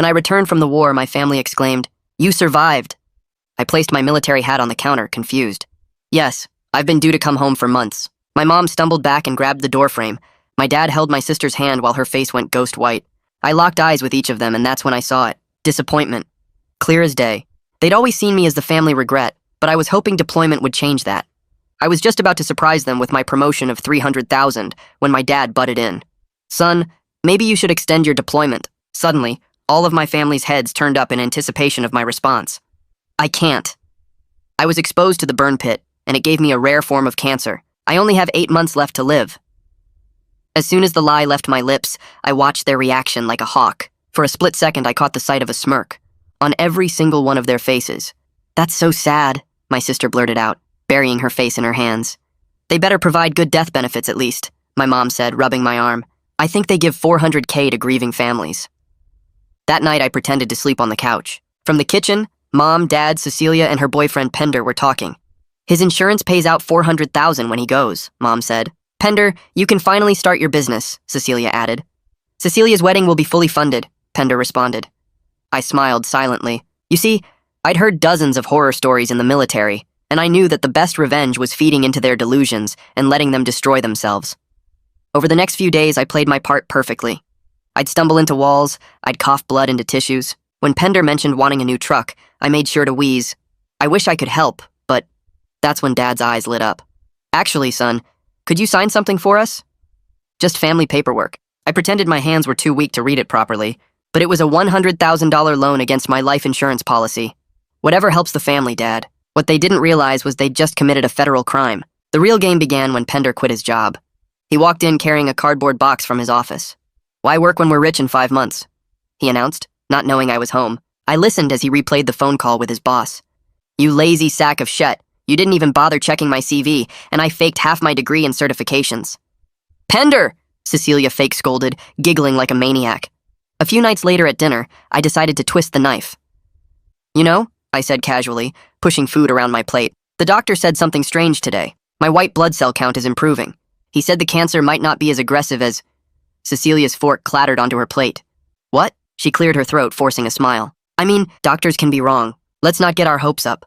When I returned from the war, my family exclaimed, "You survived!" I placed my military hat on the counter, confused. "Yes, I've been due to come home for months." My mom stumbled back and grabbed the doorframe. My dad held my sister's hand while her face went ghost white. I locked eyes with each of them, and that's when I saw it. Disappointment. Clear as day. They'd always seen me as the family regret, but I was hoping deployment would change that. I was just about to surprise them with my promotion of $300,000 when my dad butted in. "Son, maybe you should extend your deployment." Suddenly, all of my family's heads turned up in anticipation of my response. "I can't." I was exposed to the burn pit, and it gave me a rare form of cancer. I only have 8 months left to live. As soon as the lie left my lips, I watched their reaction like a hawk. For a split second, I caught the sight of a smirk on every single one of their faces. "That's so sad," my sister blurted out, burying her face in her hands. "They better provide good death benefits at least," my mom said, rubbing my arm. "I think they give $400K to grieving families." That night, I pretended to sleep on the couch. From the kitchen, Mom, Dad, Cecilia, and her boyfriend Pender were talking. "His insurance pays out $400,000 when he goes," Mom said. "Pender, you can finally start your business," Cecilia added. "Cecilia's wedding will be fully funded," Pender responded. I smiled silently. You see, I'd heard dozens of horror stories in the military, and I knew that the best revenge was feeding into their delusions and letting them destroy themselves. Over the next few days, I played my part perfectly. I'd stumble into walls, I'd cough blood into tissues. When Pender mentioned wanting a new truck, I made sure to wheeze. I wish I could help, but that's when Dad's eyes lit up. "Actually, son, could you sign something for us?" "Just family paperwork." I pretended my hands were too weak to read it properly, but it was a $100,000 loan against my life insurance policy. "Whatever helps the family, Dad." What they didn't realize was they'd just committed a federal crime. The real game began when Pender quit his job. He walked in carrying a cardboard box from his office. "Why work when we're rich in 5 months?" he announced, not knowing I was home. I listened as he replayed the phone call with his boss. "You lazy sack of shit. You didn't even bother checking my CV, and I faked half my degree and certifications." "Pender!" Cecilia fake scolded, giggling like a maniac. A few nights later at dinner, I decided to twist the knife. "You know," I said casually, pushing food around my plate, "the doctor said something strange today. My white blood cell count is improving. He said the cancer might not be as aggressive as—" Cecilia's fork clattered onto her plate. "What?" She cleared her throat, forcing a smile. "I mean, doctors can be wrong. Let's not get our hopes up."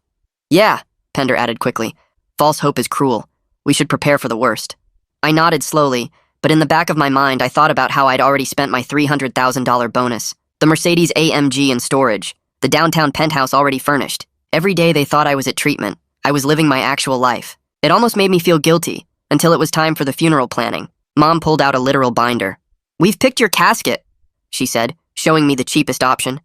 "Yeah," Pender added quickly. "False hope is cruel. We should prepare for the worst." I nodded slowly, but in the back of my mind I thought about how I'd already spent my $300,000 bonus. The Mercedes AMG in storage. The downtown penthouse already furnished. Every day they thought I was at treatment. I was living my actual life. It almost made me feel guilty, until it was time for the funeral planning. Mom pulled out a literal binder. "We've picked your casket," she said, showing me the cheapest option.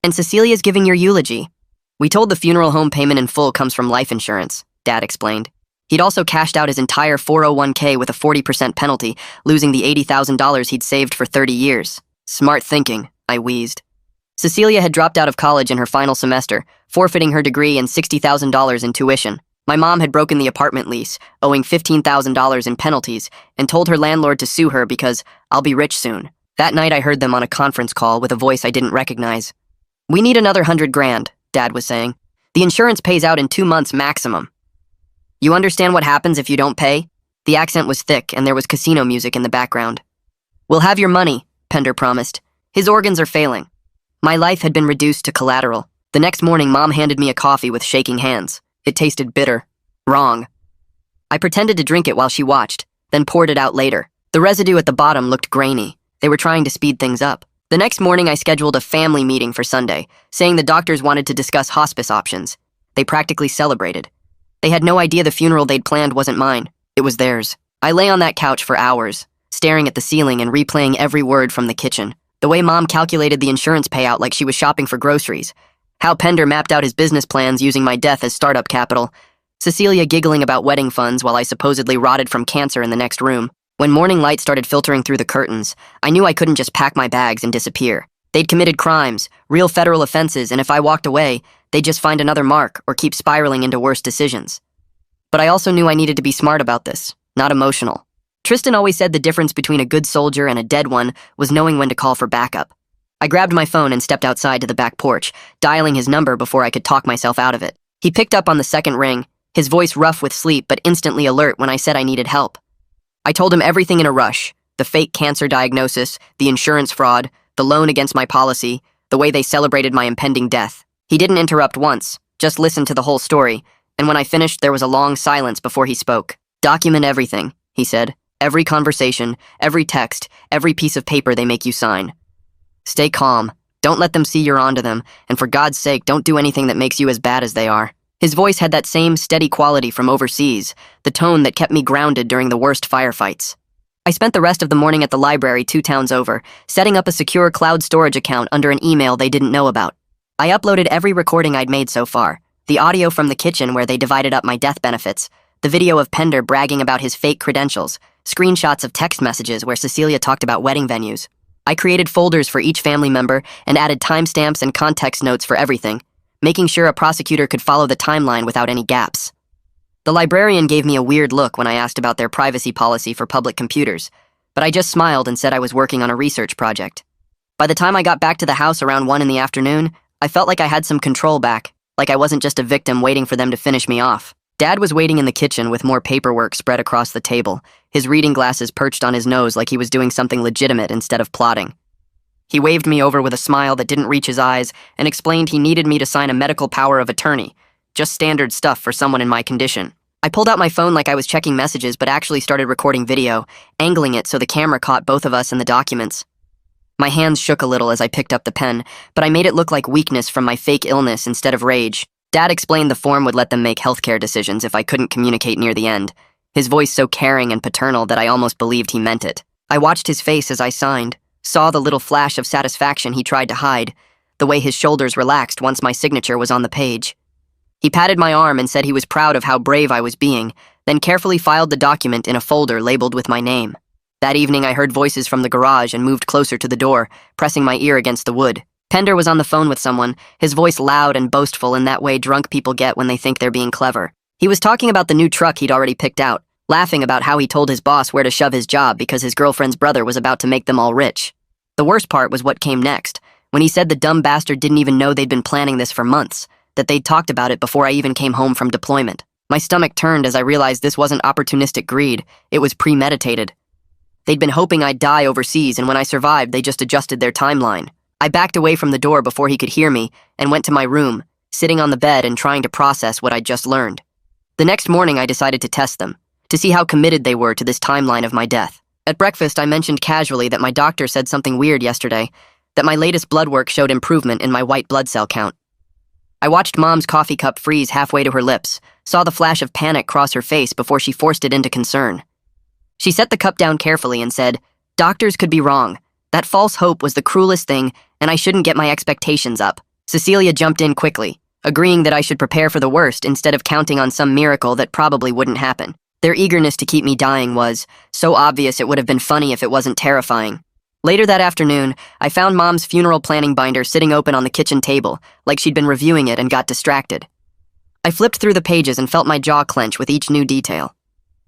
"And Cecilia's giving your eulogy." "We told the funeral home payment in full comes from life insurance," Dad explained. He'd also cashed out his entire 401k with a 40% penalty, losing the $80,000 he'd saved for 30 years. "Smart thinking," I wheezed. Cecilia had dropped out of college in her final semester, forfeiting her degree and $60,000 in tuition. My mom had broken the apartment lease, owing $15,000 in penalties, and told her landlord to sue her because I'll be rich soon. That night I heard them on a conference call with a voice I didn't recognize. "We need another $100,000, Dad was saying. "The insurance pays out in 2 months maximum." "You understand what happens if you don't pay?" The accent was thick, and there was casino music in the background. "We'll have your money," Pender promised. "His organs are failing." My life had been reduced to collateral. The next morning, Mom handed me a coffee with shaking hands. It tasted bitter. Wrong. I pretended to drink it while she watched, then poured it out later. The residue at the bottom looked grainy. They were trying to speed things up. The next morning, I scheduled a family meeting for Sunday, saying the doctors wanted to discuss hospice options. They practically celebrated. They had no idea the funeral they'd planned wasn't mine. It was theirs. I lay on that couch for hours, staring at the ceiling and replaying every word from the kitchen. The way Mom calculated the insurance payout like she was shopping for groceries. How Pender mapped out his business plans using my death as startup capital. Cecilia giggling about wedding funds while I supposedly rotted from cancer in the next room. When morning light started filtering through the curtains, I knew I couldn't just pack my bags and disappear. They'd committed crimes, real federal offenses, and if I walked away, they'd just find another mark or keep spiraling into worse decisions. But I also knew I needed to be smart about this, not emotional. Tristan always said the difference between a good soldier and a dead one was knowing when to call for backup. I grabbed my phone and stepped outside to the back porch, dialing his number before I could talk myself out of it. He picked up on the second ring, his voice rough with sleep but instantly alert when I said I needed help. I told him everything in a rush, the fake cancer diagnosis, the insurance fraud, the loan against my policy. the way they celebrated my impending death. He didn't interrupt once, just listened to the whole story, and when I finished, there was a long silence before he spoke. "Document everything," he said. "Every conversation, every text, every piece of paper they make you sign. Stay calm. Don't let them see you're onto them, and for God's sake, don't do anything that makes you as bad as they are." His voice had that same steady quality from overseas, the tone that kept me grounded during the worst firefights. I spent the rest of the morning at the library 2 towns over, setting up a secure cloud storage account under an email they didn't know about. I uploaded every recording I'd made so far, the audio from the kitchen where they divided up my death benefits, the video of Pender bragging about his fake credentials, screenshots of text messages where Cecilia talked about wedding venues. I created folders for each family member and added timestamps and context notes for everything, making sure a prosecutor could follow the timeline without any gaps. The librarian gave me a weird look when I asked about their privacy policy for public computers, but I just smiled and said I was working on a research project. By the time I got back to the house around 1 in the afternoon, I felt like I had some control back, like I wasn't just a victim waiting for them to finish me off. Dad was waiting in the kitchen with more paperwork spread across the table, his reading glasses perched on his nose like he was doing something legitimate instead of plotting. He waved me over with a smile that didn't reach his eyes and explained he needed me to sign a medical power of attorney, just standard stuff for someone in my condition. I pulled out my phone like I was checking messages but actually started recording video, angling it so the camera caught both of us in the documents. My hands shook a little as I picked up the pen, but I made it look like weakness from my fake illness instead of rage. Dad explained the form would let them make healthcare decisions if I couldn't communicate near the end, his voice so caring and paternal that I almost believed he meant it. I watched his face as I signed, saw the little flash of satisfaction he tried to hide, the way his shoulders relaxed once my signature was on the page. He patted my arm and said he was proud of how brave I was being, then carefully filed the document in a folder labeled with my name. That evening I heard voices from the garage and moved closer to the door, pressing my ear against the wood. Pender was on the phone with someone, his voice loud and boastful in that way drunk people get when they think they're being clever. He was talking about the new truck he'd already picked out, laughing about how he told his boss where to shove his job because his girlfriend's brother was about to make them all rich. The worst part was what came next, when he said the dumb bastard didn't even know they'd been planning this for months, that they'd talked about it before I even came home from deployment. My stomach turned as I realized this wasn't opportunistic greed, it was premeditated. They'd been hoping I'd die overseas, and when I survived, they just adjusted their timeline. I backed away from the door before he could hear me and went to my room, sitting on the bed and trying to process what I'd just learned. The next morning, I decided to test them, to see how committed they were to this timeline of my death. At breakfast, I mentioned casually that my doctor said something weird yesterday, that my latest blood work showed improvement in my white blood cell count. I watched Mom's coffee cup freeze halfway to her lips, saw the flash of panic cross her face before she forced it into concern. She set the cup down carefully and said, "Doctors could be wrong. That false hope was the cruelest thing, and I shouldn't get my expectations up." Cecilia jumped in quickly, agreeing that I should prepare for the worst instead of counting on some miracle that probably wouldn't happen. Their eagerness to keep me dying was so obvious it would have been funny if it wasn't terrifying. Later that afternoon, I found Mom's funeral planning binder sitting open on the kitchen table, like she'd been reviewing it and got distracted. I flipped through the pages and felt my jaw clench with each new detail.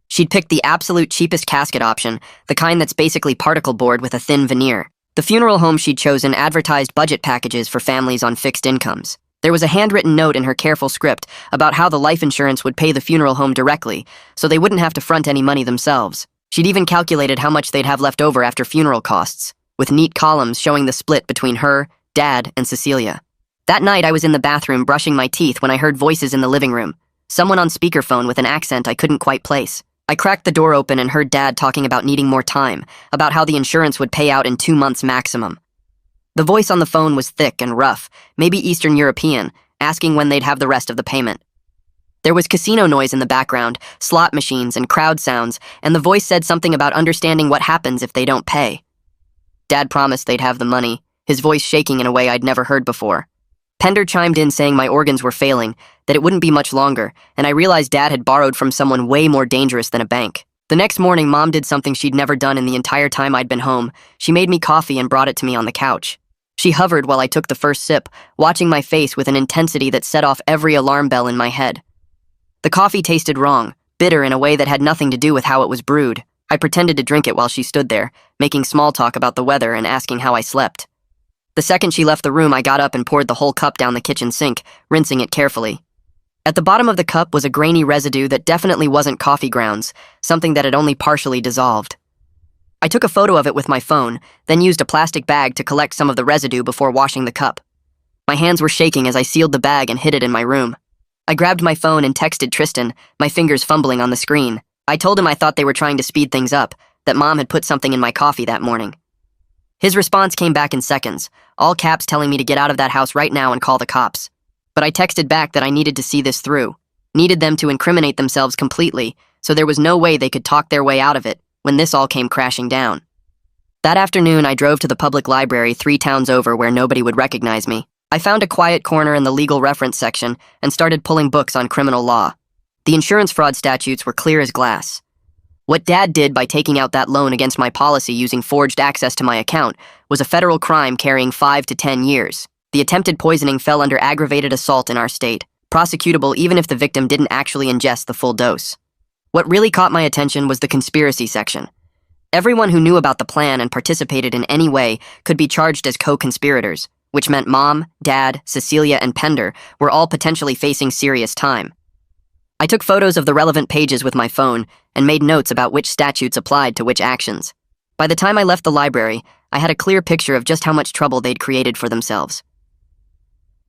She'd picked the absolute cheapest casket option, the kind that's basically particle board with a thin veneer. The funeral home she'd chosen advertised budget packages for families on fixed incomes. There was a handwritten note in her careful script about how the life insurance would pay the funeral home directly, so they wouldn't have to front any money themselves. She'd even calculated how much they'd have left over after funeral costs, with neat columns showing the split between her, Dad, and Cecilia. That night, I was in the bathroom brushing my teeth when I heard voices in the living room, someone on speakerphone with an accent I couldn't quite place. I cracked the door open and heard Dad talking about needing more time, about how the insurance would pay out in 2 months maximum. The voice on the phone was thick and rough, maybe Eastern European, asking when they'd have the rest of the payment. There was casino noise in the background, slot machines and crowd sounds, and the voice said something about understanding what happens if they don't pay. Dad promised they'd have the money, his voice shaking in a way I'd never heard before. Pender chimed in saying my organs were failing, that it wouldn't be much longer, and I realized Dad had borrowed from someone way more dangerous than a bank. The next morning, Mom did something she'd never done in the entire time I'd been home. She made me coffee and brought it to me on the couch. She hovered while I took the first sip, watching my face with an intensity that set off every alarm bell in my head. The coffee tasted wrong, bitter in a way that had nothing to do with how it was brewed. I pretended to drink it while she stood there, making small talk about the weather and asking how I slept. The second she left the room, I got up and poured the whole cup down the kitchen sink, rinsing it carefully. At the bottom of the cup was a grainy residue that definitely wasn't coffee grounds, something that had only partially dissolved. I took a photo of it with my phone, then used a plastic bag to collect some of the residue before washing the cup. My hands were shaking as I sealed the bag and hid it in my room. I grabbed my phone and texted Tristan, my fingers fumbling on the screen. I told him I thought they were trying to speed things up, that Mom had put something in my coffee that morning. His response came back in seconds, all caps telling me to get out of that house right now and call the cops. But I texted back that I needed to see this through, needed them to incriminate themselves completely, so there was no way they could talk their way out of it when this all came crashing down. That afternoon, I drove to the public library 3 towns over where nobody would recognize me. I found a quiet corner in the legal reference section and started pulling books on criminal law. The insurance fraud statutes were clear as glass. What Dad did by taking out that loan against my policy using forged access to my account was a federal crime carrying 5 to 10 years. The attempted poisoning fell under aggravated assault in our state, prosecutable even if the victim didn't actually ingest the full dose. What really caught my attention was the conspiracy section. Everyone who knew about the plan and participated in any way could be charged as co-conspirators, which meant Mom, Dad, Cecilia, and Pender were all potentially facing serious time. I took photos of the relevant pages with my phone and made notes about which statutes applied to which actions. By the time I left the library, I had a clear picture of just how much trouble they'd created for themselves.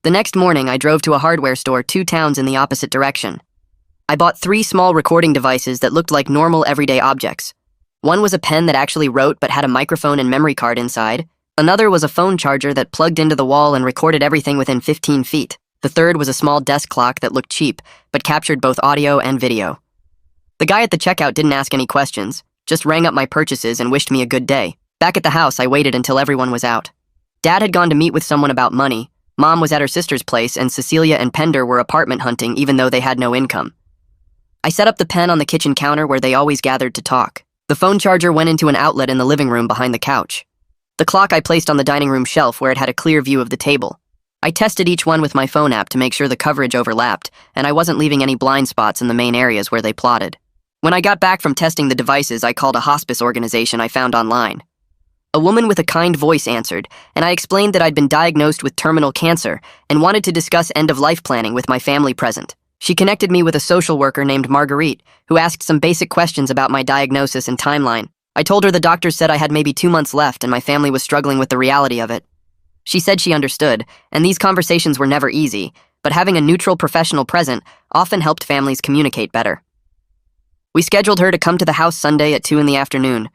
The next morning, I drove to a hardware store 2 towns in the opposite direction. I bought 3 small recording devices that looked like normal everyday objects. One was a pen that actually wrote but had a microphone and memory card inside. Another was a phone charger that plugged into the wall and recorded everything within 15 feet. The third was a small desk clock that looked cheap, but captured both audio and video. The guy at the checkout didn't ask any questions, just rang up my purchases and wished me a good day. Back at the house, I waited until everyone was out. Dad had gone to meet with someone about money, Mom was at her sister's place, and Cecilia and Pender were apartment hunting even though they had no income. I set up the pen on the kitchen counter where they always gathered to talk. The phone charger went into an outlet in the living room behind the couch. The clock I placed on the dining room shelf where it had a clear view of the table. I tested each one with my phone app to make sure the coverage overlapped, and I wasn't leaving any blind spots in the main areas where they plotted. When I got back from testing the devices, I called a hospice organization I found online. A woman with a kind voice answered, and I explained that I'd been diagnosed with terminal cancer and wanted to discuss end-of-life planning with my family present. She connected me with a social worker named Marguerite, who asked some basic questions about my diagnosis and timeline. I told her the doctors said I had maybe 2 months left and my family was struggling with the reality of it. She said she understood, and these conversations were never easy, but having a neutral professional present often helped families communicate better. We scheduled her to come to the house Sunday at 2 in the afternoon.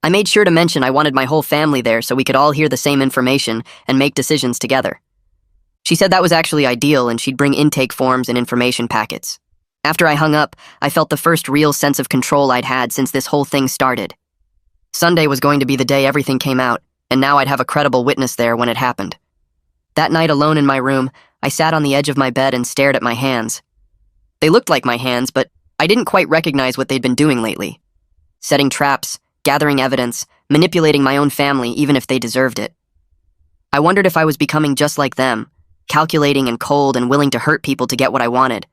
I made sure to mention I wanted my whole family there so we could all hear the same information and make decisions together. She said that was actually ideal and she'd bring intake forms and information packets. After I hung up, I felt the first real sense of control I'd had since this whole thing started. Sunday was going to be the day everything came out, and now I'd have a credible witness there when it happened. That night, alone in my room, I sat on the edge of my bed and stared at my hands. They looked like my hands, but I didn't quite recognize what they'd been doing lately. Setting traps, gathering evidence, manipulating my own family even if they deserved it. I wondered if I was becoming just like them, calculating and cold and willing to hurt people to get what I wanted.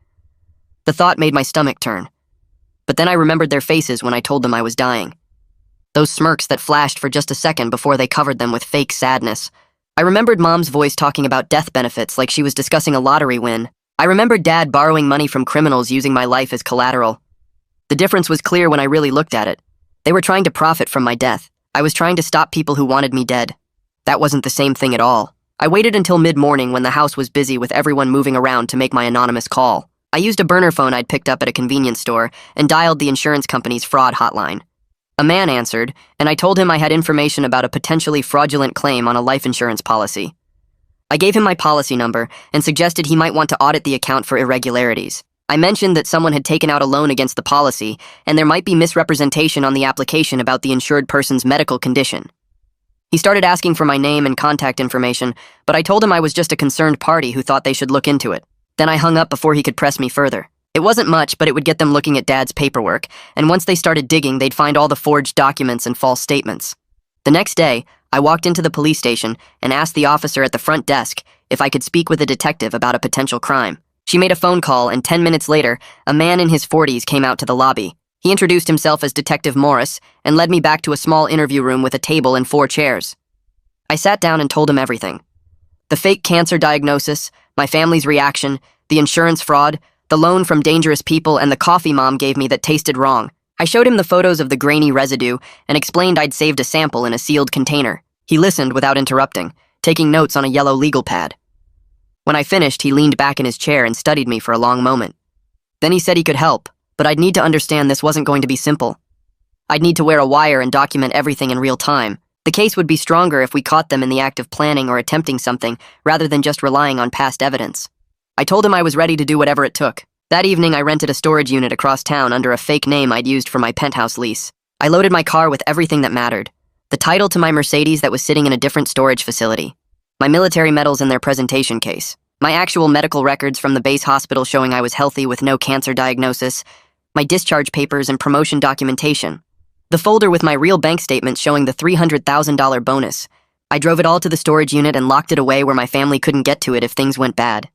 The thought made my stomach turn. But then I remembered their faces when I told them I was dying. Those smirks that flashed for just a second before they covered them with fake sadness. I remembered Mom's voice talking about death benefits like she was discussing a lottery win. I remembered Dad borrowing money from criminals using my life as collateral. The difference was clear when I really looked at it. They were trying to profit from my death. I was trying to stop people who wanted me dead. That wasn't the same thing at all. I waited until mid-morning when the house was busy with everyone moving around to make my anonymous call. I used a burner phone I'd picked up at a convenience store and dialed the insurance company's fraud hotline. A man answered, and I told him I had information about a potentially fraudulent claim on a life insurance policy. I gave him my policy number and suggested he might want to audit the account for irregularities. I mentioned that someone had taken out a loan against the policy, and there might be misrepresentation on the application about the insured person's medical condition. He started asking for my name and contact information, but I told him I was just a concerned party who thought they should look into it. Then I hung up before he could press me further. It wasn't much, but it would get them looking at Dad's paperwork, and once they started digging, they'd find all the forged documents and false statements. The next day, I walked into the police station and asked the officer at the front desk if I could speak with a detective about a potential crime. She made a phone call, and 10 minutes later, a man in his 40s came out to the lobby. He introduced himself as Detective Morris and led me back to a small interview room with a table and 4 chairs. I sat down and told him everything. The fake cancer diagnosis, my family's reaction, the insurance fraud, the loan from dangerous people, and the coffee Mom gave me that tasted wrong. I showed him the photos of the grainy residue and explained I'd saved a sample in a sealed container. He listened without interrupting, taking notes on a yellow legal pad. When I finished, he leaned back in his chair and studied me for a long moment. Then he said he could help, but I'd need to understand this wasn't going to be simple. I'd need to wear a wire and document everything in real time. The case would be stronger if we caught them in the act of planning or attempting something, rather than just relying on past evidence. I told him I was ready to do whatever it took. That evening, I rented a storage unit across town under a fake name I'd used for my penthouse lease. I loaded my car with everything that mattered. The title to my Mercedes that was sitting in a different storage facility. My military medals in their presentation case. My actual medical records from the base hospital showing I was healthy with no cancer diagnosis. My discharge papers and promotion documentation. The folder with my real bank statements showing the $300,000 bonus. I drove it all to the storage unit and locked it away where my family couldn't get to it if things went bad.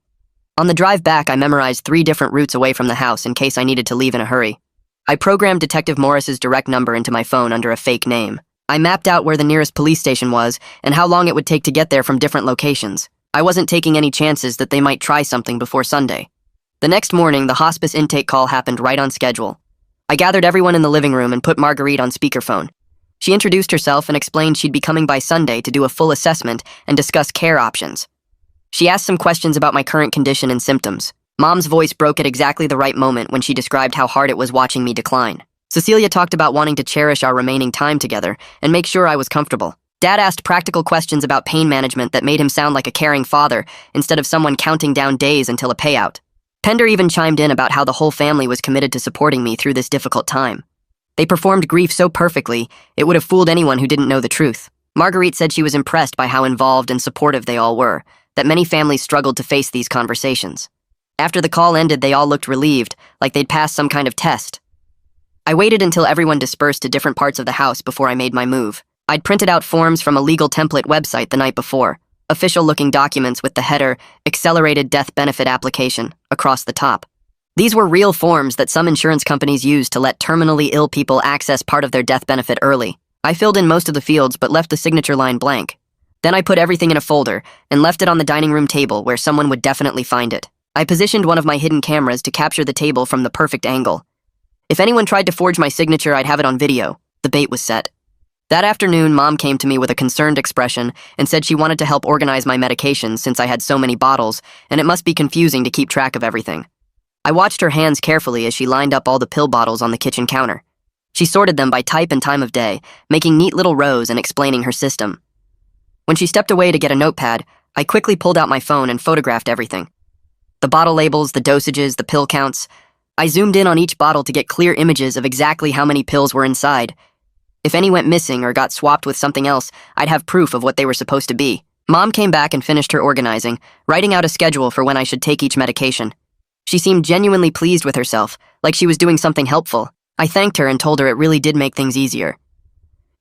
On the drive back, I memorized 3 different routes away from the house in case I needed to leave in a hurry. I programmed Detective Morris's direct number into my phone under a fake name. I mapped out where the nearest police station was and how long it would take to get there from different locations. I wasn't taking any chances that they might try something before Sunday. The next morning, the hospice intake call happened right on schedule. I gathered everyone in the living room and put Marguerite on speakerphone. She introduced herself and explained she'd be coming by Sunday to do a full assessment and discuss care options. She asked some questions about my current condition and symptoms. Mom's voice broke at exactly the right moment when she described how hard it was watching me decline. Cecilia talked about wanting to cherish our remaining time together and make sure I was comfortable. Dad asked practical questions about pain management that made him sound like a caring father instead of someone counting down days until a payout. Pender even chimed in about how the whole family was committed to supporting me through this difficult time. They performed grief so perfectly, it would have fooled anyone who didn't know the truth. Marguerite said she was impressed by how involved and supportive they all were, that many families struggled to face these conversations. After the call ended, they all looked relieved, like they'd passed some kind of test. I waited until everyone dispersed to different parts of the house before I made my move. I'd printed out forms from a legal template website the night before, official-looking documents with the header, Accelerated Death Benefit Application, across the top. These were real forms that some insurance companies use to let terminally ill people access part of their death benefit early. I filled in most of the fields but left the signature line blank. Then I put everything in a folder and left it on the dining room table where someone would definitely find it. I positioned one of my hidden cameras to capture the table from the perfect angle. If anyone tried to forge my signature, I'd have it on video. The bait was set. That afternoon, Mom came to me with a concerned expression and said she wanted to help organize my medications since I had so many bottles, and it must be confusing to keep track of everything. I watched her hands carefully as she lined up all the pill bottles on the kitchen counter. She sorted them by type and time of day, making neat little rows and explaining her system. When she stepped away to get a notepad, I quickly pulled out my phone and photographed everything. The bottle labels, the dosages, the pill counts. I zoomed in on each bottle to get clear images of exactly how many pills were inside. If any went missing or got swapped with something else, I'd have proof of what they were supposed to be. Mom came back and finished her organizing, writing out a schedule for when I should take each medication. She seemed genuinely pleased with herself, like she was doing something helpful. I thanked her and told her it really did make things easier.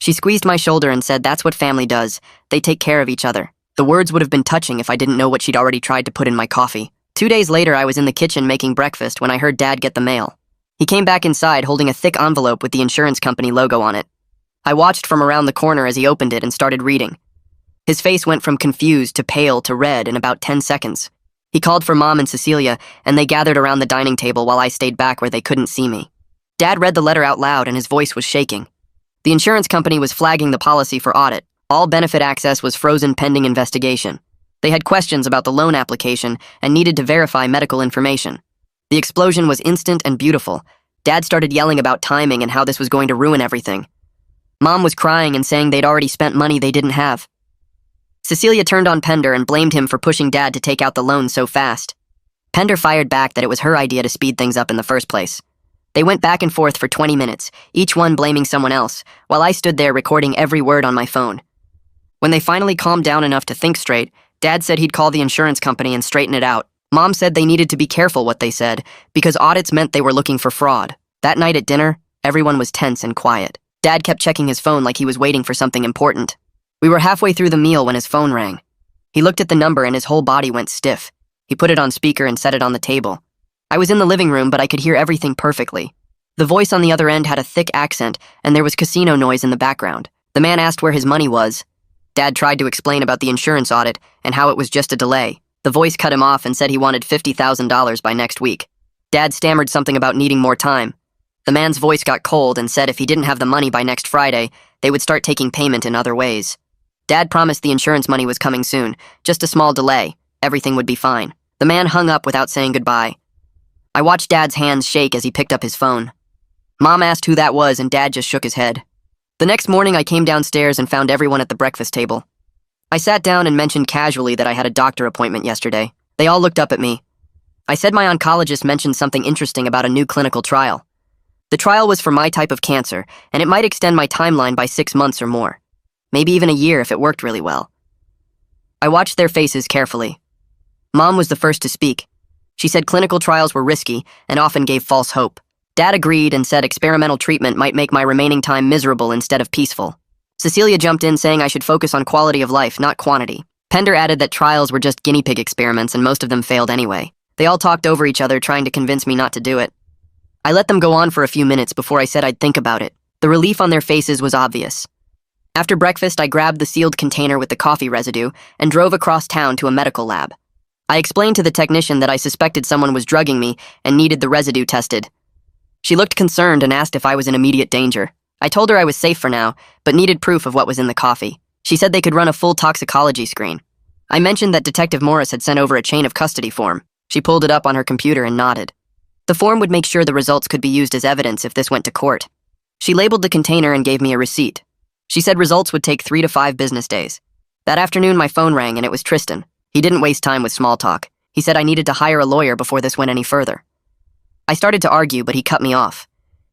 She squeezed my shoulder and said that's what family does. They take care of each other. The words would have been touching if I didn't know what she'd already tried to put in my coffee. 2 days later, I was in the kitchen making breakfast when I heard Dad get the mail. He came back inside holding a thick envelope with the insurance company logo on it. I watched from around the corner as he opened it and started reading. His face went from confused to pale to red in about 10 seconds. He called for Mom and Cecilia, and they gathered around the dining table while I stayed back where they couldn't see me. Dad read the letter out loud and his voice was shaking. The insurance company was flagging the policy for audit. All benefit access was frozen pending investigation. They had questions about the loan application and needed to verify medical information. The explosion was instant and beautiful. Dad started yelling about timing and how this was going to ruin everything. Mom was crying and saying they'd already spent money they didn't have. Cecilia turned on Pender and blamed him for pushing Dad to take out the loan so fast. Pender fired back that it was her idea to speed things up in the first place. They went back and forth for 20 minutes, each one blaming someone else, while I stood there recording every word on my phone. When they finally calmed down enough to think straight, Dad said he'd call the insurance company and straighten it out. Mom said they needed to be careful what they said, because audits meant they were looking for fraud. That night at dinner, everyone was tense and quiet. Dad kept checking his phone like he was waiting for something important. We were halfway through the meal when his phone rang. He looked at the number and his whole body went stiff. He put it on speaker and set it on the table. I was in the living room, but I could hear everything perfectly. The voice on the other end had a thick accent, and there was casino noise in the background. The man asked where his money was. Dad tried to explain about the insurance audit and how it was just a delay. The voice cut him off and said he wanted $50,000 by next week. Dad stammered something about needing more time. The man's voice got cold and said if he didn't have the money by next Friday, they would start taking payment in other ways. Dad promised the insurance money was coming soon, just a small delay. Everything would be fine. The man hung up without saying goodbye. I watched Dad's hands shake as he picked up his phone. Mom asked who that was and Dad just shook his head. The next morning I came downstairs and found everyone at the breakfast table. I sat down and mentioned casually that I had a doctor appointment yesterday. They all looked up at me. I said my oncologist mentioned something interesting about a new clinical trial. The trial was for my type of cancer, and it might extend my timeline by 6 months or more. Maybe even a year if it worked really well. I watched their faces carefully. Mom was the first to speak. She said clinical trials were risky and often gave false hope. Dad agreed and said experimental treatment might make my remaining time miserable instead of peaceful. Cecilia jumped in saying I should focus on quality of life, not quantity. Pender added that trials were just guinea pig experiments and most of them failed anyway. They all talked over each other trying to convince me not to do it. I let them go on for a few minutes before I said I'd think about it. The relief on their faces was obvious. After breakfast, I grabbed the sealed container with the coffee residue and drove across town to a medical lab. I explained to the technician that I suspected someone was drugging me and needed the residue tested. She looked concerned and asked if I was in immediate danger. I told her I was safe for now, but needed proof of what was in the coffee. She said they could run a full toxicology screen. I mentioned that Detective Morris had sent over a chain of custody form. She pulled it up on her computer and nodded. The form would make sure the results could be used as evidence if this went to court. She labeled the container and gave me a receipt. She said results would take 3 to 5 business days. That afternoon, my phone rang and it was Tristan. He didn't waste time with small talk. He said I needed to hire a lawyer before this went any further. I started to argue, but he cut me off.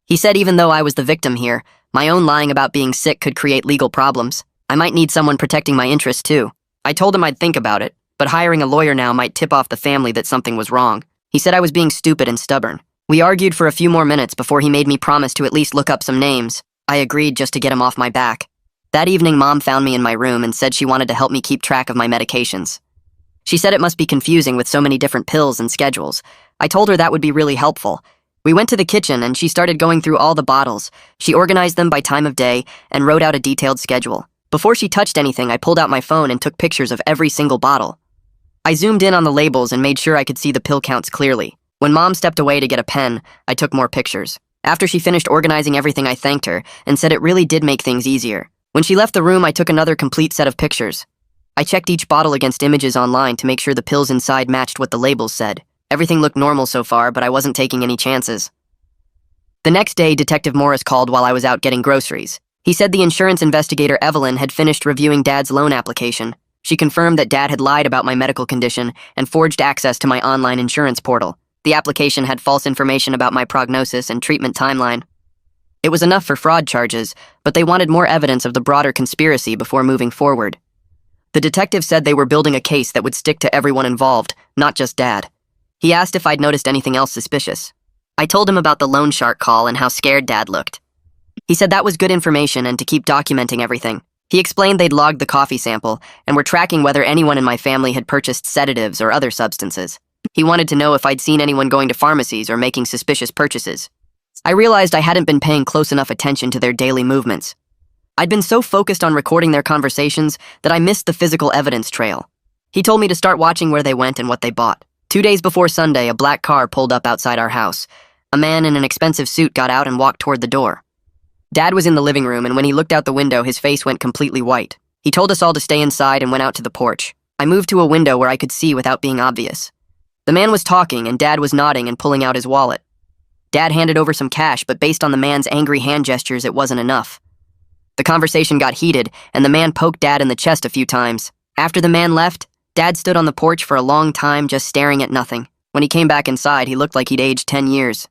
He said even though I was the victim here, my own lying about being sick could create legal problems. I might need someone protecting my interests too. I told him I'd think about it, but hiring a lawyer now might tip off the family that something was wrong. He said I was being stupid and stubborn. We argued for a few more minutes before he made me promise to at least look up some names. I agreed just to get him off my back. That evening, Mom found me in my room and said she wanted to help me keep track of my medications. She said it must be confusing with so many different pills and schedules. I told her that would be really helpful. We went to the kitchen and she started going through all the bottles. She organized them by time of day and wrote out a detailed schedule. Before she touched anything, I pulled out my phone and took pictures of every single bottle. I zoomed in on the labels and made sure I could see the pill counts clearly. When Mom stepped away to get a pen, I took more pictures. After she finished organizing everything, I thanked her and said it really did make things easier. When she left the room, I took another complete set of pictures. I checked each bottle against images online to make sure the pills inside matched what the labels said. Everything looked normal so far, but I wasn't taking any chances. The next day, Detective Morris called while I was out getting groceries. He said the insurance investigator Evelyn had finished reviewing Dad's loan application. She confirmed that Dad had lied about my medical condition and forged access to my online insurance portal. The application had false information about my prognosis and treatment timeline. It was enough for fraud charges, but they wanted more evidence of the broader conspiracy before moving forward. The detective said they were building a case that would stick to everyone involved, not just Dad. He asked if I'd noticed anything else suspicious. I told him about the loan shark call and how scared Dad looked. He said that was good information and to keep documenting everything. He explained they'd logged the coffee sample and were tracking whether anyone in my family had purchased sedatives or other substances. He wanted to know if I'd seen anyone going to pharmacies or making suspicious purchases. I realized I hadn't been paying close enough attention to their daily movements. I'd been so focused on recording their conversations that I missed the physical evidence trail. He told me to start watching where they went and what they bought. 2 days before Sunday, a black car pulled up outside our house. A man in an expensive suit got out and walked toward the door. Dad was in the living room, and when he looked out the window, his face went completely white. He told us all to stay inside and went out to the porch. I moved to a window where I could see without being obvious. The man was talking, and Dad was nodding and pulling out his wallet. Dad handed over some cash, but based on the man's angry hand gestures, it wasn't enough. The conversation got heated, and the man poked Dad in the chest a few times. After the man left, Dad stood on the porch for a long time just staring at nothing. When he came back inside, he looked like he'd aged 10 years.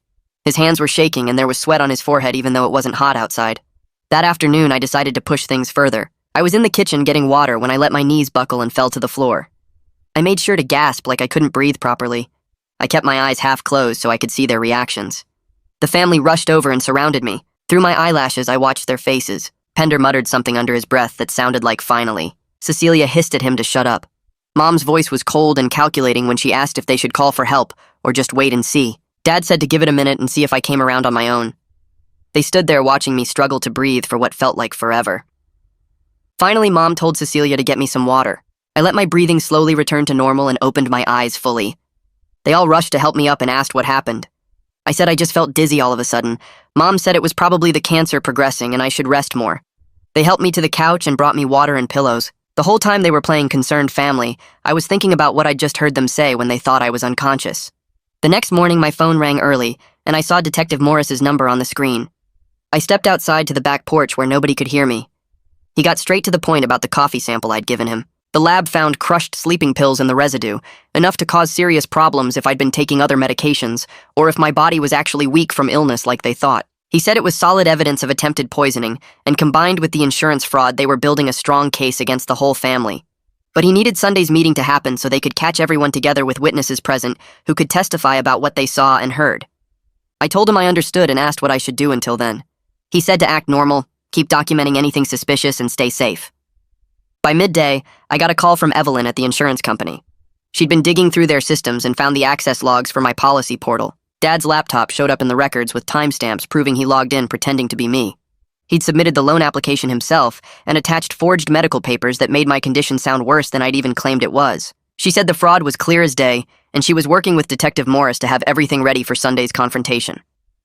His hands were shaking and there was sweat on his forehead even though it wasn't hot outside. That afternoon, I decided to push things further. I was in the kitchen getting water when I let my knees buckle and fell to the floor. I made sure to gasp like I couldn't breathe properly. I kept my eyes half closed so I could see their reactions. The family rushed over and surrounded me. Through my eyelashes, I watched their faces. Pender muttered something under his breath that sounded like finally. Cecilia hissed at him to shut up. Mom's voice was cold and calculating when she asked if they should call for help or just wait and see. Dad said to give it a minute and see if I came around on my own. They stood there watching me struggle to breathe for what felt like forever. Finally, Mom told Cecilia to get me some water. I let my breathing slowly return to normal and opened my eyes fully. They all rushed to help me up and asked what happened. I said I just felt dizzy all of a sudden. Mom said it was probably the cancer progressing and I should rest more. They helped me to the couch and brought me water and pillows. The whole time they were playing concerned family, I was thinking about what I'd just heard them say when they thought I was unconscious. The next morning, my phone rang early, and I saw Detective Morris's number on the screen. I stepped outside to the back porch where nobody could hear me. He got straight to the point about the coffee sample I'd given him. The lab found crushed sleeping pills in the residue, enough to cause serious problems if I'd been taking other medications, or if my body was actually weak from illness like they thought. He said it was solid evidence of attempted poisoning, and combined with the insurance fraud, they were building a strong case against the whole family. But he needed Sunday's meeting to happen so they could catch everyone together with witnesses present who could testify about what they saw and heard. I told him I understood and asked what I should do until then. He said to act normal, keep documenting anything suspicious, and stay safe. By midday, I got a call from Evelyn at the insurance company. She'd been digging through their systems and found the access logs for my policy portal. Dad's laptop showed up in the records with timestamps proving he logged in pretending to be me. He'd submitted the loan application himself and attached forged medical papers that made my condition sound worse than I'd even claimed it was. She said the fraud was clear as day, and she was working with Detective Morris to have everything ready for Sunday's confrontation.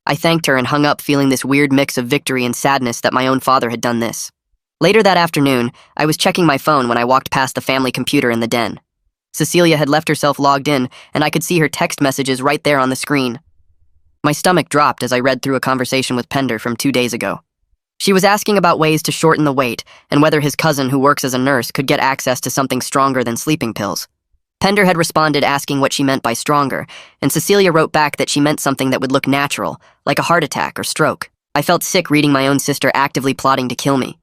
I thanked her and hung up, feeling this weird mix of victory and sadness that my own father had done this. Later that afternoon, I was checking my phone when I walked past the family computer in the den. Cecilia had left herself logged in, and I could see her text messages right there on the screen. My stomach dropped as I read through a conversation with Pender from 2 days ago. She was asking about ways to shorten the wait and whether his cousin, who works as a nurse, could get access to something stronger than sleeping pills. Pender had responded asking what she meant by stronger, and Cecilia wrote back that she meant something that would look natural, like a heart attack or stroke. I felt sick reading my own sister actively plotting to kill me.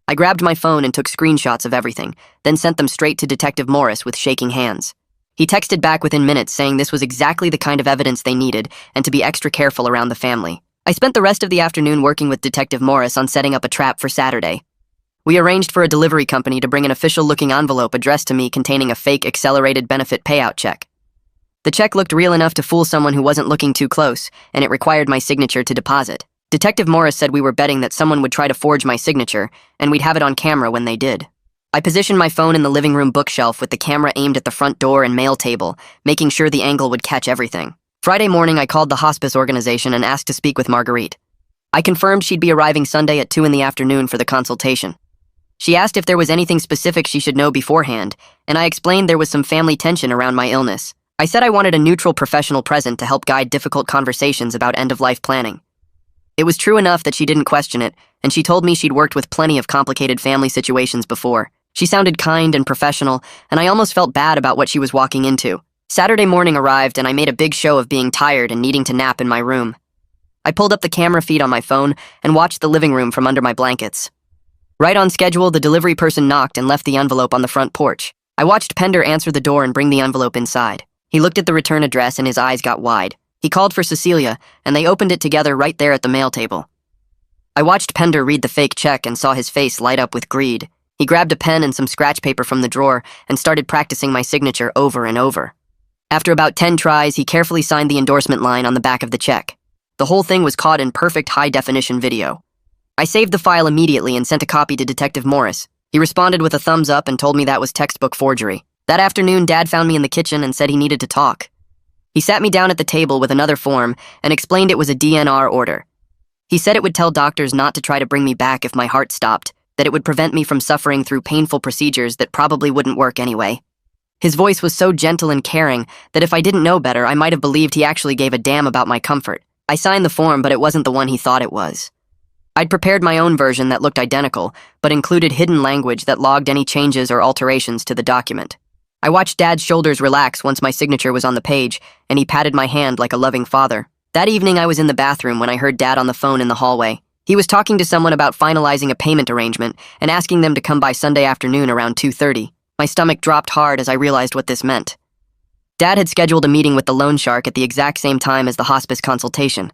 I grabbed my phone and took screenshots of everything, then sent them straight to Detective Morris with shaking hands. He texted back within minutes saying this was exactly the kind of evidence they needed and to be extra careful around the family. I spent the rest of the afternoon working with Detective Morris on setting up a trap for Saturday. We arranged for a delivery company to bring an official-looking envelope addressed to me containing a fake accelerated benefit payout check. The check looked real enough to fool someone who wasn't looking too close, and it required my signature to deposit. Detective Morris said we were betting that someone would try to forge my signature, and we'd have it on camera when they did. I positioned my phone in the living room bookshelf with the camera aimed at the front door and mail table, making sure the angle would catch everything. Friday morning, I called the hospice organization and asked to speak with Marguerite. I confirmed she'd be arriving Sunday at 2 in the afternoon for the consultation. She asked if there was anything specific she should know beforehand, and I explained there was some family tension around my illness. I said I wanted a neutral professional present to help guide difficult conversations about end-of-life planning. It was true enough that she didn't question it, and she told me she'd worked with plenty of complicated family situations before. She sounded kind and professional, and I almost felt bad about what she was walking into. Saturday morning arrived, and I made a big show of being tired and needing to nap in my room. I pulled up the camera feed on my phone and watched the living room from under my blankets. Right on schedule, the delivery person knocked and left the envelope on the front porch. I watched Pender answer the door and bring the envelope inside. He looked at the return address and his eyes got wide. He called for Cecilia, and they opened it together right there at the mail table. I watched Pender read the fake check and saw his face light up with greed. He grabbed a pen and some scratch paper from the drawer and started practicing my signature over and over. After about 10 tries, he carefully signed the endorsement line on the back of the check. The whole thing was caught in perfect high-definition video. I saved the file immediately and sent a copy to Detective Morris. He responded with a thumbs up and told me that was textbook forgery. That afternoon, Dad found me in the kitchen and said he needed to talk. He sat me down at the table with another form and explained it was a DNR order. He said it would tell doctors not to try to bring me back if my heart stopped, that it would prevent me from suffering through painful procedures that probably wouldn't work anyway. His voice was so gentle and caring that if I didn't know better, I might have believed he actually gave a damn about my comfort. I signed the form, but it wasn't the one he thought it was. I'd prepared my own version that looked identical, but included hidden language that logged any changes or alterations to the document. I watched Dad's shoulders relax once my signature was on the page, and he patted my hand like a loving father. That evening, I was in the bathroom when I heard Dad on the phone in the hallway. He was talking to someone about finalizing a payment arrangement and asking them to come by Sunday afternoon around 2:30. My stomach dropped hard as I realized what this meant. Dad had scheduled a meeting with the loan shark at the exact same time as the hospice consultation.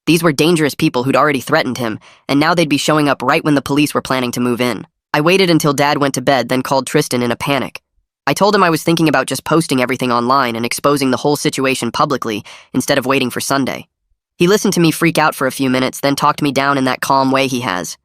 These were dangerous people who'd already threatened him, and now they'd be showing up right when the police were planning to move in. I waited until Dad went to bed, then called Tristan in a panic. I told him I was thinking about just posting everything online and exposing the whole situation publicly instead of waiting for Sunday. He listened to me freak out for a few minutes, then talked me down in that calm way he has.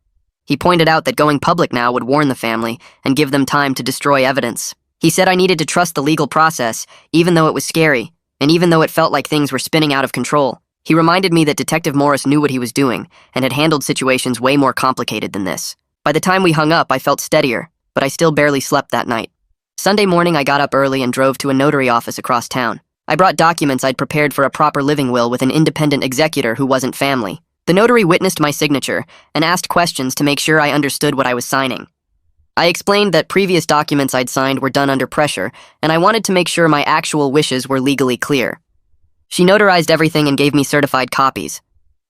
He pointed out that going public now would warn the family and give them time to destroy evidence. He said I needed to trust the legal process, even though it was scary, and even though it felt like things were spinning out of control. He reminded me that Detective Morris knew what he was doing and had handled situations way more complicated than this. By the time we hung up, I felt steadier, but I still barely slept that night. Sunday morning, I got up early and drove to a notary office across town. I brought documents I'd prepared for a proper living will with an independent executor who wasn't family. The notary witnessed my signature and asked questions to make sure I understood what I was signing. I explained that previous documents I'd signed were done under pressure, and I wanted to make sure my actual wishes were legally clear. She notarized everything and gave me certified copies.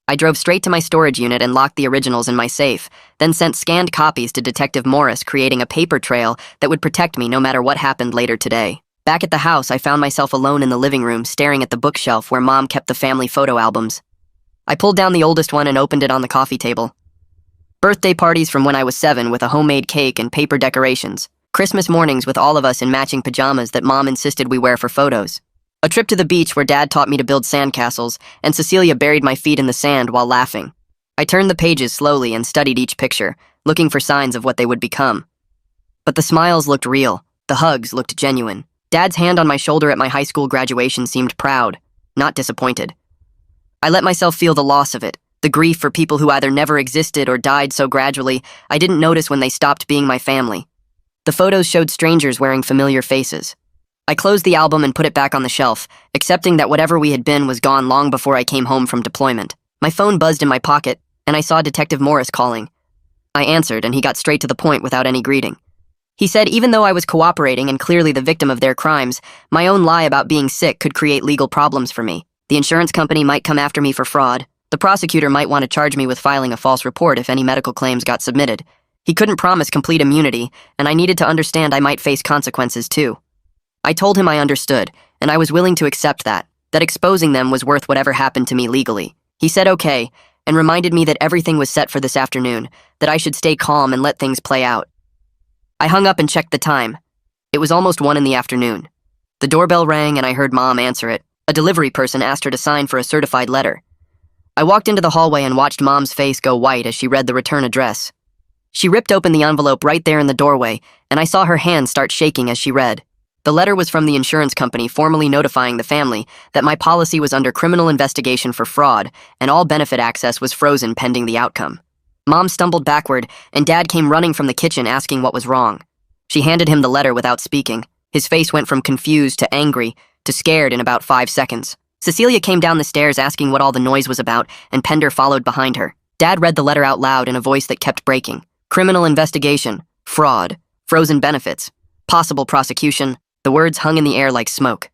I drove straight to my storage unit and locked the originals in my safe, then sent scanned copies to Detective Morris, creating a paper trail that would protect me no matter what happened later today. Back at the house, I found myself alone in the living room, staring at the bookshelf where Mom kept the family photo albums. I pulled down the oldest one and opened it on the coffee table. Birthday parties from when I was 7 with a homemade cake and paper decorations. Christmas mornings with all of us in matching pajamas that Mom insisted we wear for photos. A trip to the beach where Dad taught me to build sandcastles, and Cecilia buried my feet in the sand while laughing. I turned the pages slowly and studied each picture, looking for signs of what they would become. But the smiles looked real. The hugs looked genuine. Dad's hand on my shoulder at my high school graduation seemed proud, not disappointed. I let myself feel the loss of it, the grief for people who either never existed or died so gradually I didn't notice when they stopped being my family. The photos showed strangers wearing familiar faces. I closed the album and put it back on the shelf, accepting that whatever we had been was gone long before I came home from deployment. My phone buzzed in my pocket, and I saw Detective Morris calling. I answered, and he got straight to the point without any greeting. He said even though I was cooperating and clearly the victim of their crimes, my own lie about being sick could create legal problems for me. The insurance company might come after me for fraud. The prosecutor might want to charge me with filing a false report if any medical claims got submitted. He couldn't promise complete immunity, and I needed to understand I might face consequences too. I told him I understood, and I was willing to accept that exposing them was worth whatever happened to me legally. He said okay, and reminded me that everything was set for this afternoon, that I should stay calm and let things play out. I hung up and checked the time. It was almost 1 in the afternoon. The doorbell rang and I heard Mom answer it. A delivery person asked her to sign for a certified letter. I walked into the hallway and watched Mom's face go white as she read the return address. She ripped open the envelope right there in the doorway, and I saw her hand start shaking as she read. The letter was from the insurance company formally notifying the family that my policy was under criminal investigation for fraud and all benefit access was frozen pending the outcome. Mom stumbled backward, and Dad came running from the kitchen asking what was wrong. She handed him the letter without speaking. His face went from confused to angry to scared in about 5 seconds. Cecilia came down the stairs asking what all the noise was about, and Pender followed behind her. Dad read the letter out loud in a voice that kept breaking. Criminal investigation, fraud, frozen benefits, possible prosecution. The words hung in the air like smoke.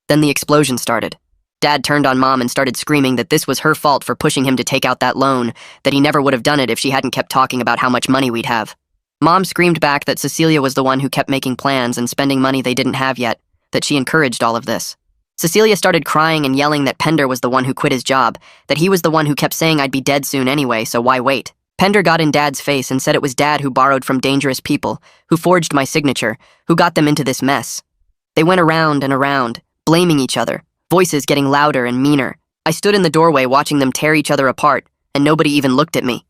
Then the explosion started. Dad turned on Mom and started screaming that this was her fault for pushing him to take out that loan, that he never would have done it if she hadn't kept talking about how much money we'd have. Mom screamed back that Cecilia was the one who kept making plans and spending money they didn't have yet, that she encouraged all of this. Cecilia started crying and yelling that Pender was the one who quit his job, that he was the one who kept saying I'd be dead soon anyway, so why wait? Pender got in Dad's face and said it was Dad who borrowed from dangerous people, who forged my signature, who got them into this mess. They went around and around, blaming each other, voices getting louder and meaner. I stood in the doorway watching them tear each other apart, and nobody even looked at me.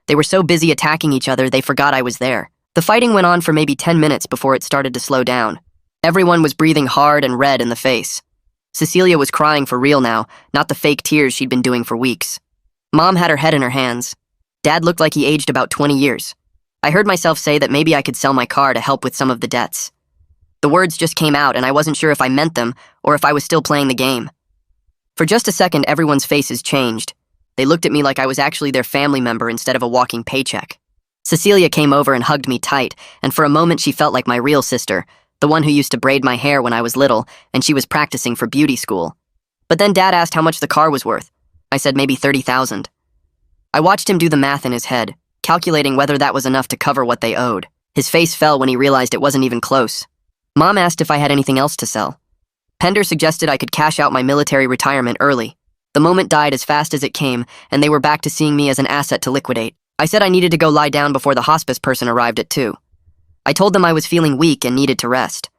They were so busy attacking each other they forgot I was there. The fighting went on for maybe 10 minutes before it started to slow down. Everyone was breathing hard and red in the face. Cecilia was crying for real now, not the fake tears she'd been doing for weeks. Mom had her head in her hands. Dad looked like he aged about 20 years. I heard myself say that maybe I could sell my car to help with some of the debts. The words just came out, and I wasn't sure if I meant them or if I was still playing the game. For just a second, everyone's faces changed. They looked at me like I was actually their family member instead of a walking paycheck. Cecilia came over and hugged me tight, and for a moment she felt like my real sister, the one who used to braid my hair when I was little, and she was practicing for beauty school. But then Dad asked how much the car was worth. I said maybe $30,000. I watched him do the math in his head, calculating whether that was enough to cover what they owed. His face fell when he realized it wasn't even close. Mom asked if I had anything else to sell. Pender suggested I could cash out my military retirement early. The moment died as fast as it came, and they were back to seeing me as an asset to liquidate. I said I needed to go lie down before the hospice person arrived at 2. I told them I was feeling weak and needed to rest.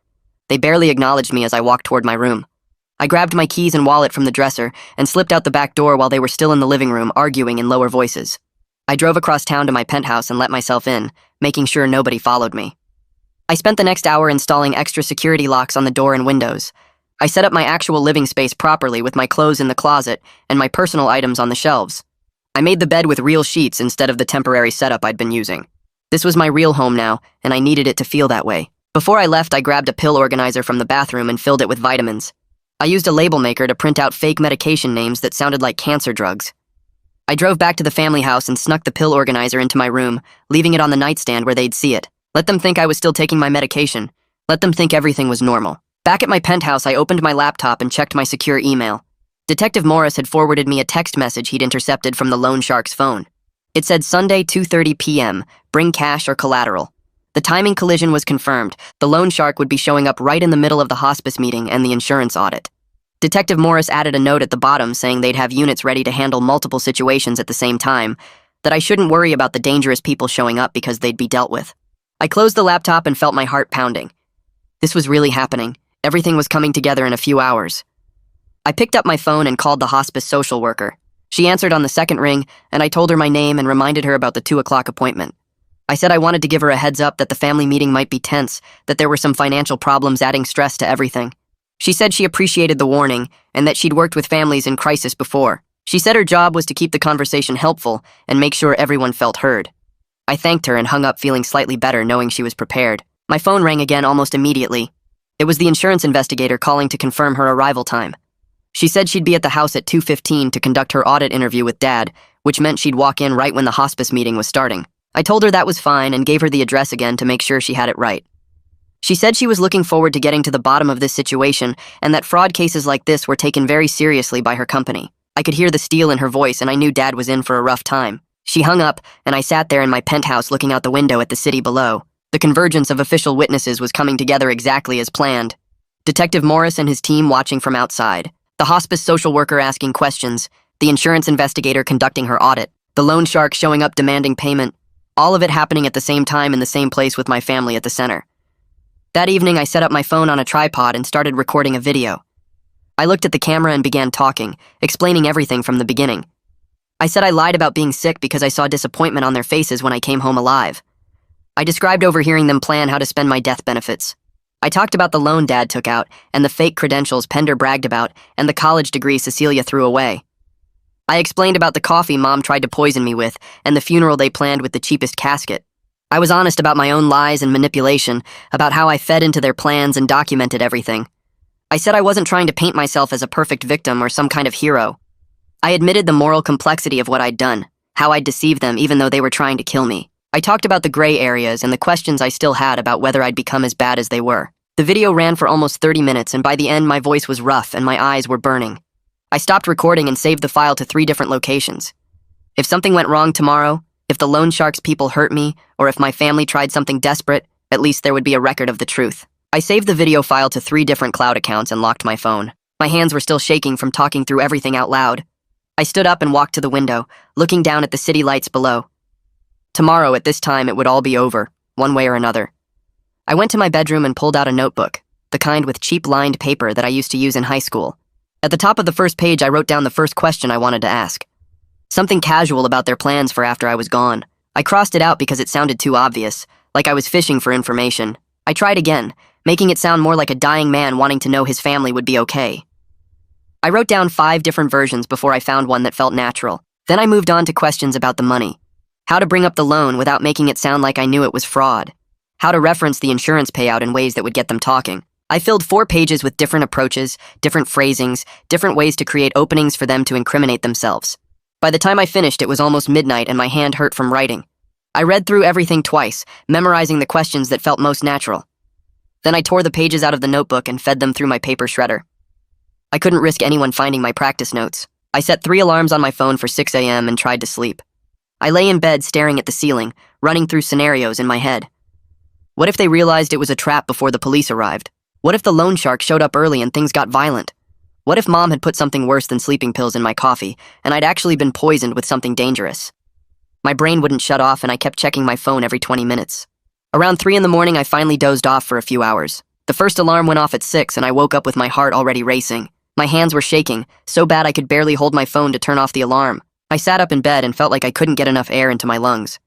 They barely acknowledged me as I walked toward my room. I grabbed my keys and wallet from the dresser and slipped out the back door while they were still in the living room, arguing in lower voices. I drove across town to my penthouse and let myself in, making sure nobody followed me. I spent the next hour installing extra security locks on the door and windows. I set up my actual living space properly with my clothes in the closet and my personal items on the shelves. I made the bed with real sheets instead of the temporary setup I'd been using. This was my real home now, and I needed it to feel that way. Before I left, I grabbed a pill organizer from the bathroom and filled it with vitamins. I used a label maker to print out fake medication names that sounded like cancer drugs. I drove back to the family house and snuck the pill organizer into my room, leaving it on the nightstand where they'd see it. Let them think I was still taking my medication. Let them think everything was normal. Back at my penthouse, I opened my laptop and checked my secure email. Detective Morris had forwarded me a text message he'd intercepted from the loan shark's phone. It said Sunday 2:30 p.m., bring cash or collateral. The timing collision was confirmed. The loan shark would be showing up right in the middle of the hospice meeting and the insurance audit. Detective Morris added a note at the bottom saying they'd have units ready to handle multiple situations at the same time, that I shouldn't worry about the dangerous people showing up because they'd be dealt with. I closed the laptop and felt my heart pounding. This was really happening. Everything was coming together in a few hours. I picked up my phone and called the hospice social worker. She answered on the second ring, and I told her my name and reminded her about the 2 o'clock appointment. I said I wanted to give her a heads up that the family meeting might be tense, that there were some financial problems adding stress to everything. She said she appreciated the warning and that she'd worked with families in crisis before. She said her job was to keep the conversation helpful and make sure everyone felt heard. I thanked her and hung up feeling slightly better knowing she was prepared. My phone rang again almost immediately. It was the insurance investigator calling to confirm her arrival time. She said she'd be at the house at 2:15 to conduct her audit interview with Dad, which meant she'd walk in right when the hospice meeting was starting. I told her that was fine and gave her the address again to make sure she had it right. She said she was looking forward to getting to the bottom of this situation and that fraud cases like this were taken very seriously by her company. I could hear the steel in her voice and I knew Dad was in for a rough time. She hung up and I sat there in my penthouse looking out the window at the city below. The convergence of official witnesses was coming together exactly as planned. Detective Morris and his team watching from outside. The hospice social worker asking questions. The insurance investigator conducting her audit. The loan shark showing up demanding payment. All of it happening at the same time in the same place with my family at the center. That evening, I set up my phone on a tripod and started recording a video. I looked at the camera and began talking, explaining everything from the beginning. I said I lied about being sick because I saw disappointment on their faces when I came home alive. I described overhearing them plan how to spend my death benefits. I talked about the loan Dad took out and the fake credentials Pender bragged about and the college degree Cecilia threw away. I explained about the coffee Mom tried to poison me with and the funeral they planned with the cheapest casket. I was honest about my own lies and manipulation, about how I fed into their plans and documented everything. I said I wasn't trying to paint myself as a perfect victim or some kind of hero. I admitted the moral complexity of what I'd done, how I'd deceived them even though they were trying to kill me. I talked about the gray areas and the questions I still had about whether I'd become as bad as they were. The video ran for almost 30 minutes and by the end my voice was rough and my eyes were burning. I stopped recording and saved the file to 3 different locations. If something went wrong tomorrow, if the loan shark's people hurt me, or if my family tried something desperate, at least there would be a record of the truth. I saved the video file to 3 different cloud accounts and locked my phone. My hands were still shaking from talking through everything out loud. I stood up and walked to the window, looking down at the city lights below. Tomorrow at this time it would all be over, one way or another. I went to my bedroom and pulled out a notebook, the kind with cheap lined paper that I used to use in high school. At the top of the first page I wrote down the first question I wanted to ask. Something casual about their plans for after I was gone. I crossed it out because it sounded too obvious, like I was fishing for information. I tried again, making it sound more like a dying man wanting to know his family would be okay. I wrote down 5 different versions before I found one that felt natural. Then I moved on to questions about the money. How to bring up the loan without making it sound like I knew it was fraud. How to reference the insurance payout in ways that would get them talking. I filled 4 pages with different approaches, different phrasings, different ways to create openings for them to incriminate themselves. By the time I finished, it was almost midnight and my hand hurt from writing. I read through everything twice, memorizing the questions that felt most natural. Then I tore the pages out of the notebook and fed them through my paper shredder. I couldn't risk anyone finding my practice notes. I set 3 alarms on my phone for 6 a.m. and tried to sleep. I lay in bed staring at the ceiling, running through scenarios in my head. What if they realized it was a trap before the police arrived? What if the loan shark showed up early and things got violent? What if Mom had put something worse than sleeping pills in my coffee, and I'd actually been poisoned with something dangerous? My brain wouldn't shut off and I kept checking my phone every 20 minutes. Around 3 in the morning, I finally dozed off for a few hours. The first alarm went off at 6 and I woke up with my heart already racing. My hands were shaking, so bad I could barely hold my phone to turn off the alarm. I sat up in bed and felt like I couldn't get enough air into my lungs.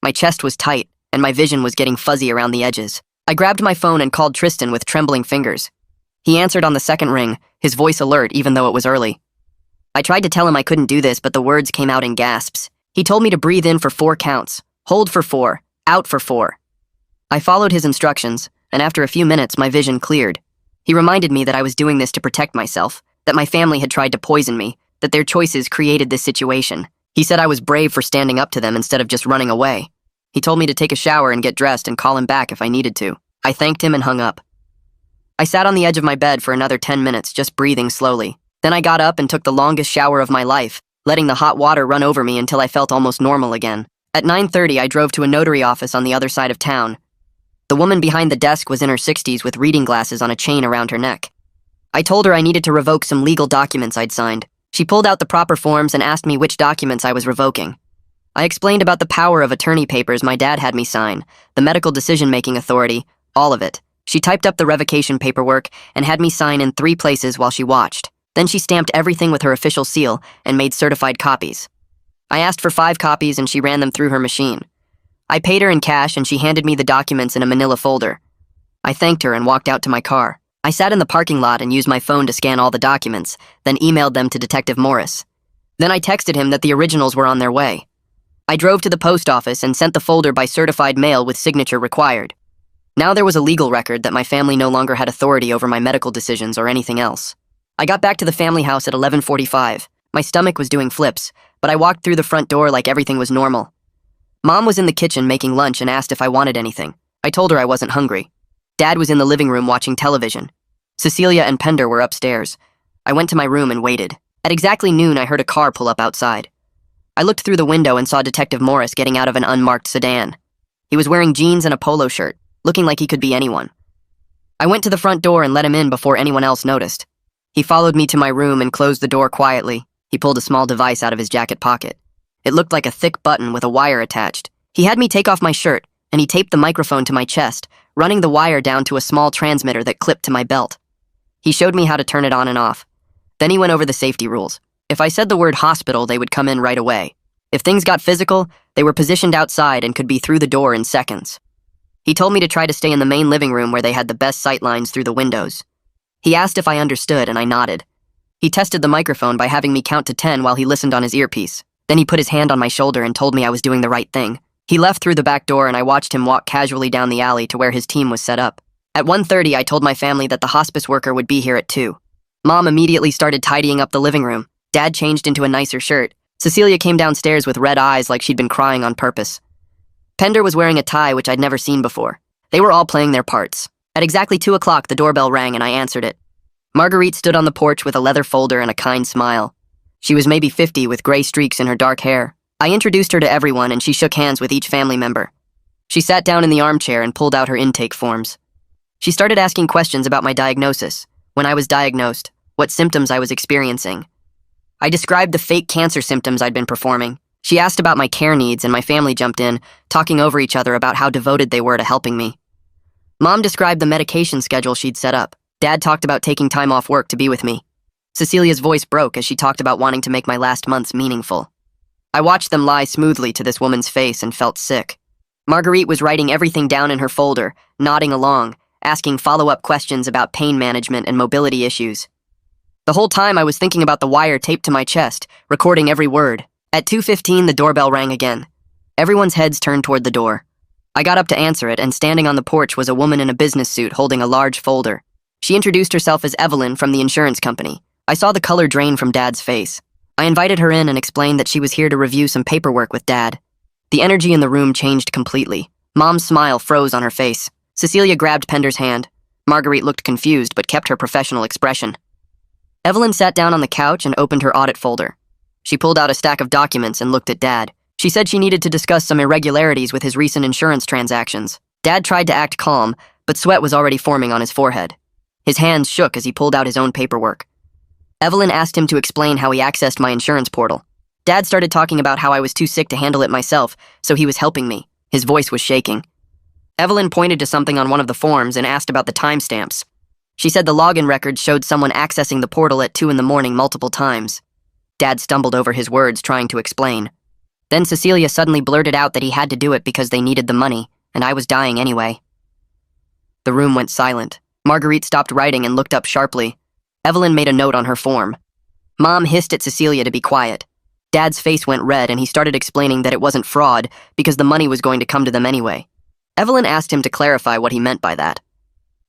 My chest was tight, and my vision was getting fuzzy around the edges. I grabbed my phone and called Tristan with trembling fingers. He answered on the second ring, his voice alert even though it was early. I tried to tell him I couldn't do this, but the words came out in gasps. He told me to breathe in for 4 counts, hold for 4, out for 4. I followed his instructions, and after a few minutes, my vision cleared. He reminded me that I was doing this to protect myself, that my family had tried to poison me, that their choices created this situation. He said I was brave for standing up to them instead of just running away. He told me to take a shower and get dressed and call him back if I needed to. I thanked him and hung up. I sat on the edge of my bed for another 10 minutes, just breathing slowly. Then I got up and took the longest shower of my life, letting the hot water run over me until I felt almost normal again. At 9:30, I drove to a notary office on the other side of town. The woman behind the desk was in her 60s with reading glasses on a chain around her neck. I told her I needed to revoke some legal documents I'd signed. She pulled out the proper forms and asked me which documents I was revoking. I explained about the power of attorney papers my dad had me sign, the medical decision-making authority, all of it. She typed up the revocation paperwork and had me sign in 3 places while she watched. Then she stamped everything with her official seal and made certified copies. I asked for 5 copies and she ran them through her machine. I paid her in cash and she handed me the documents in a manila folder. I thanked her and walked out to my car. I sat in the parking lot and used my phone to scan all the documents, then emailed them to Detective Morris. Then I texted him that the originals were on their way. I drove to the post office and sent the folder by certified mail with signature required. Now there was a legal record that my family no longer had authority over my medical decisions or anything else. I got back to the family house at 11:45. My stomach was doing flips, but I walked through the front door like everything was normal. Mom was in the kitchen making lunch and asked if I wanted anything. I told her I wasn't hungry. Dad was in the living room watching television. Cecilia and Pender were upstairs. I went to my room and waited. At exactly noon, I heard a car pull up outside. I looked through the window and saw Detective Morris getting out of an unmarked sedan. He was wearing jeans and a polo shirt, looking like he could be anyone. I went to the front door and let him in before anyone else noticed. He followed me to my room and closed the door quietly. He pulled a small device out of his jacket pocket. It looked like a thick button with a wire attached. He had me take off my shirt, and he taped the microphone to my chest, running the wire down to a small transmitter that clipped to my belt. He showed me how to turn it on and off. Then he went over the safety rules. If I said the word hospital, they would come in right away. If things got physical, they were positioned outside and could be through the door in seconds. He told me to try to stay in the main living room where they had the best sight lines through the windows. He asked if I understood, and I nodded. He tested the microphone by having me count to 10 while he listened on his earpiece. Then he put his hand on my shoulder and told me I was doing the right thing. He left through the back door and I watched him walk casually down the alley to where his team was set up. At 1:30, I told my family that the hospice worker would be here at 2. Mom immediately started tidying up the living room. Dad changed into a nicer shirt. Cecilia came downstairs with red eyes like she'd been crying on purpose. Pender was wearing a tie which I'd never seen before. They were all playing their parts. At exactly 2 o'clock, the doorbell rang and I answered it. Marguerite stood on the porch with a leather folder and a kind smile. She was maybe 50 with gray streaks in her dark hair. I introduced her to everyone and she shook hands with each family member. She sat down in the armchair and pulled out her intake forms. She started asking questions about my diagnosis, when I was diagnosed, what symptoms I was experiencing. I described the fake cancer symptoms I'd been performing. She asked about my care needs and my family jumped in, talking over each other about how devoted they were to helping me. Mom described the medication schedule she'd set up. Dad talked about taking time off work to be with me. Cecilia's voice broke as she talked about wanting to make my last months meaningful. I watched them lie smoothly to this woman's face and felt sick. Marguerite was writing everything down in her folder, nodding along, asking follow-up questions about pain management and mobility issues. The whole time I was thinking about the wire taped to my chest, recording every word. At 2:15, the doorbell rang again. Everyone's heads turned toward the door. I got up to answer it, and standing on the porch was a woman in a business suit holding a large folder. She introduced herself as Evelyn from the insurance company. I saw the color drain from Dad's face. I invited her in and explained that she was here to review some paperwork with Dad. The energy in the room changed completely. Mom's smile froze on her face. Cecilia grabbed Pender's hand. Marguerite looked confused but kept her professional expression. Evelyn sat down on the couch and opened her audit folder. She pulled out a stack of documents and looked at Dad. She said she needed to discuss some irregularities with his recent insurance transactions. Dad tried to act calm, but sweat was already forming on his forehead. His hands shook as he pulled out his own paperwork. Evelyn asked him to explain how he accessed my insurance portal. Dad started talking about how I was too sick to handle it myself, so he was helping me. His voice was shaking. Evelyn pointed to something on one of the forms and asked about the timestamps. She said the login records showed someone accessing the portal at 2 in the morning multiple times. Dad stumbled over his words, trying to explain. Then Cecilia suddenly blurted out that he had to do it because they needed the money, and I was dying anyway. The room went silent. Marguerite stopped writing and looked up sharply. Evelyn made a note on her form. Mom hissed at Cecilia to be quiet. Dad's face went red and he started explaining that it wasn't fraud because the money was going to come to them anyway. Evelyn asked him to clarify what he meant by that.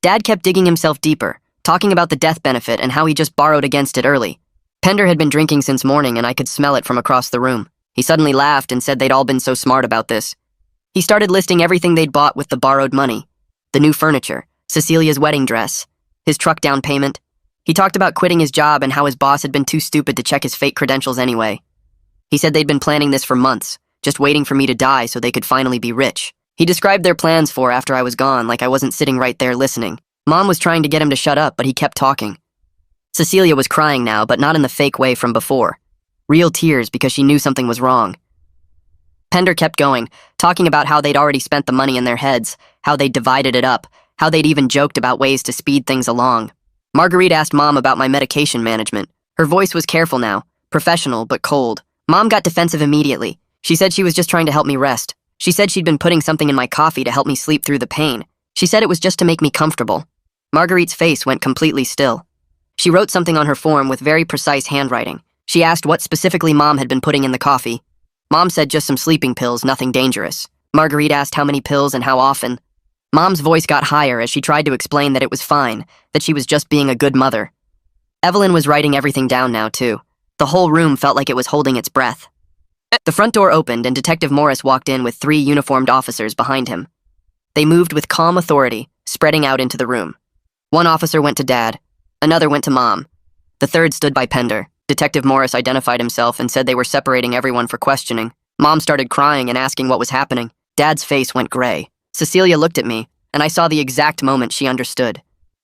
Dad kept digging himself deeper, talking about the death benefit and how he just borrowed against it early. Pender had been drinking since morning and I could smell it from across the room. He suddenly laughed and said they'd all been so smart about this. He started listing everything they'd bought with the borrowed money. The new furniture, Cecilia's wedding dress, his truck down payment. He talked about quitting his job and how his boss had been too stupid to check his fake credentials anyway. He said they'd been planning this for months, just waiting for me to die so they could finally be rich. He described their plans for after I was gone like I wasn't sitting right there listening. Mom was trying to get him to shut up, but he kept talking. Cecilia was crying now, but not in the fake way from before. Real tears because she knew something was wrong. Pender kept going, talking about how they'd already spent the money in their heads, how they'd divided it up, how they'd even joked about ways to speed things along. Marguerite asked Mom about my medication management. Her voice was careful now, professional but cold. Mom got defensive immediately. She said she was just trying to help me rest. She said she'd been putting something in my coffee to help me sleep through the pain. She said it was just to make me comfortable. Marguerite's face went completely still. She wrote something on her form with very precise handwriting. She asked what specifically Mom had been putting in the coffee. Mom said just some sleeping pills, nothing dangerous. Marguerite asked how many pills and how often. Mom's voice got higher as she tried to explain that it was fine, that she was just being a good mother. Evelyn was writing everything down now, too. The whole room felt like it was holding its breath. The front door opened and Detective Morris walked in with 3 uniformed officers behind him. They moved with calm authority, spreading out into the room. One officer went to Dad. Another went to Mom. The third stood by Pender. Detective Morris identified himself and said they were separating everyone for questioning. Mom started crying and asking what was happening. Dad's face went gray. Cecilia looked at me, and I saw the exact moment she understood.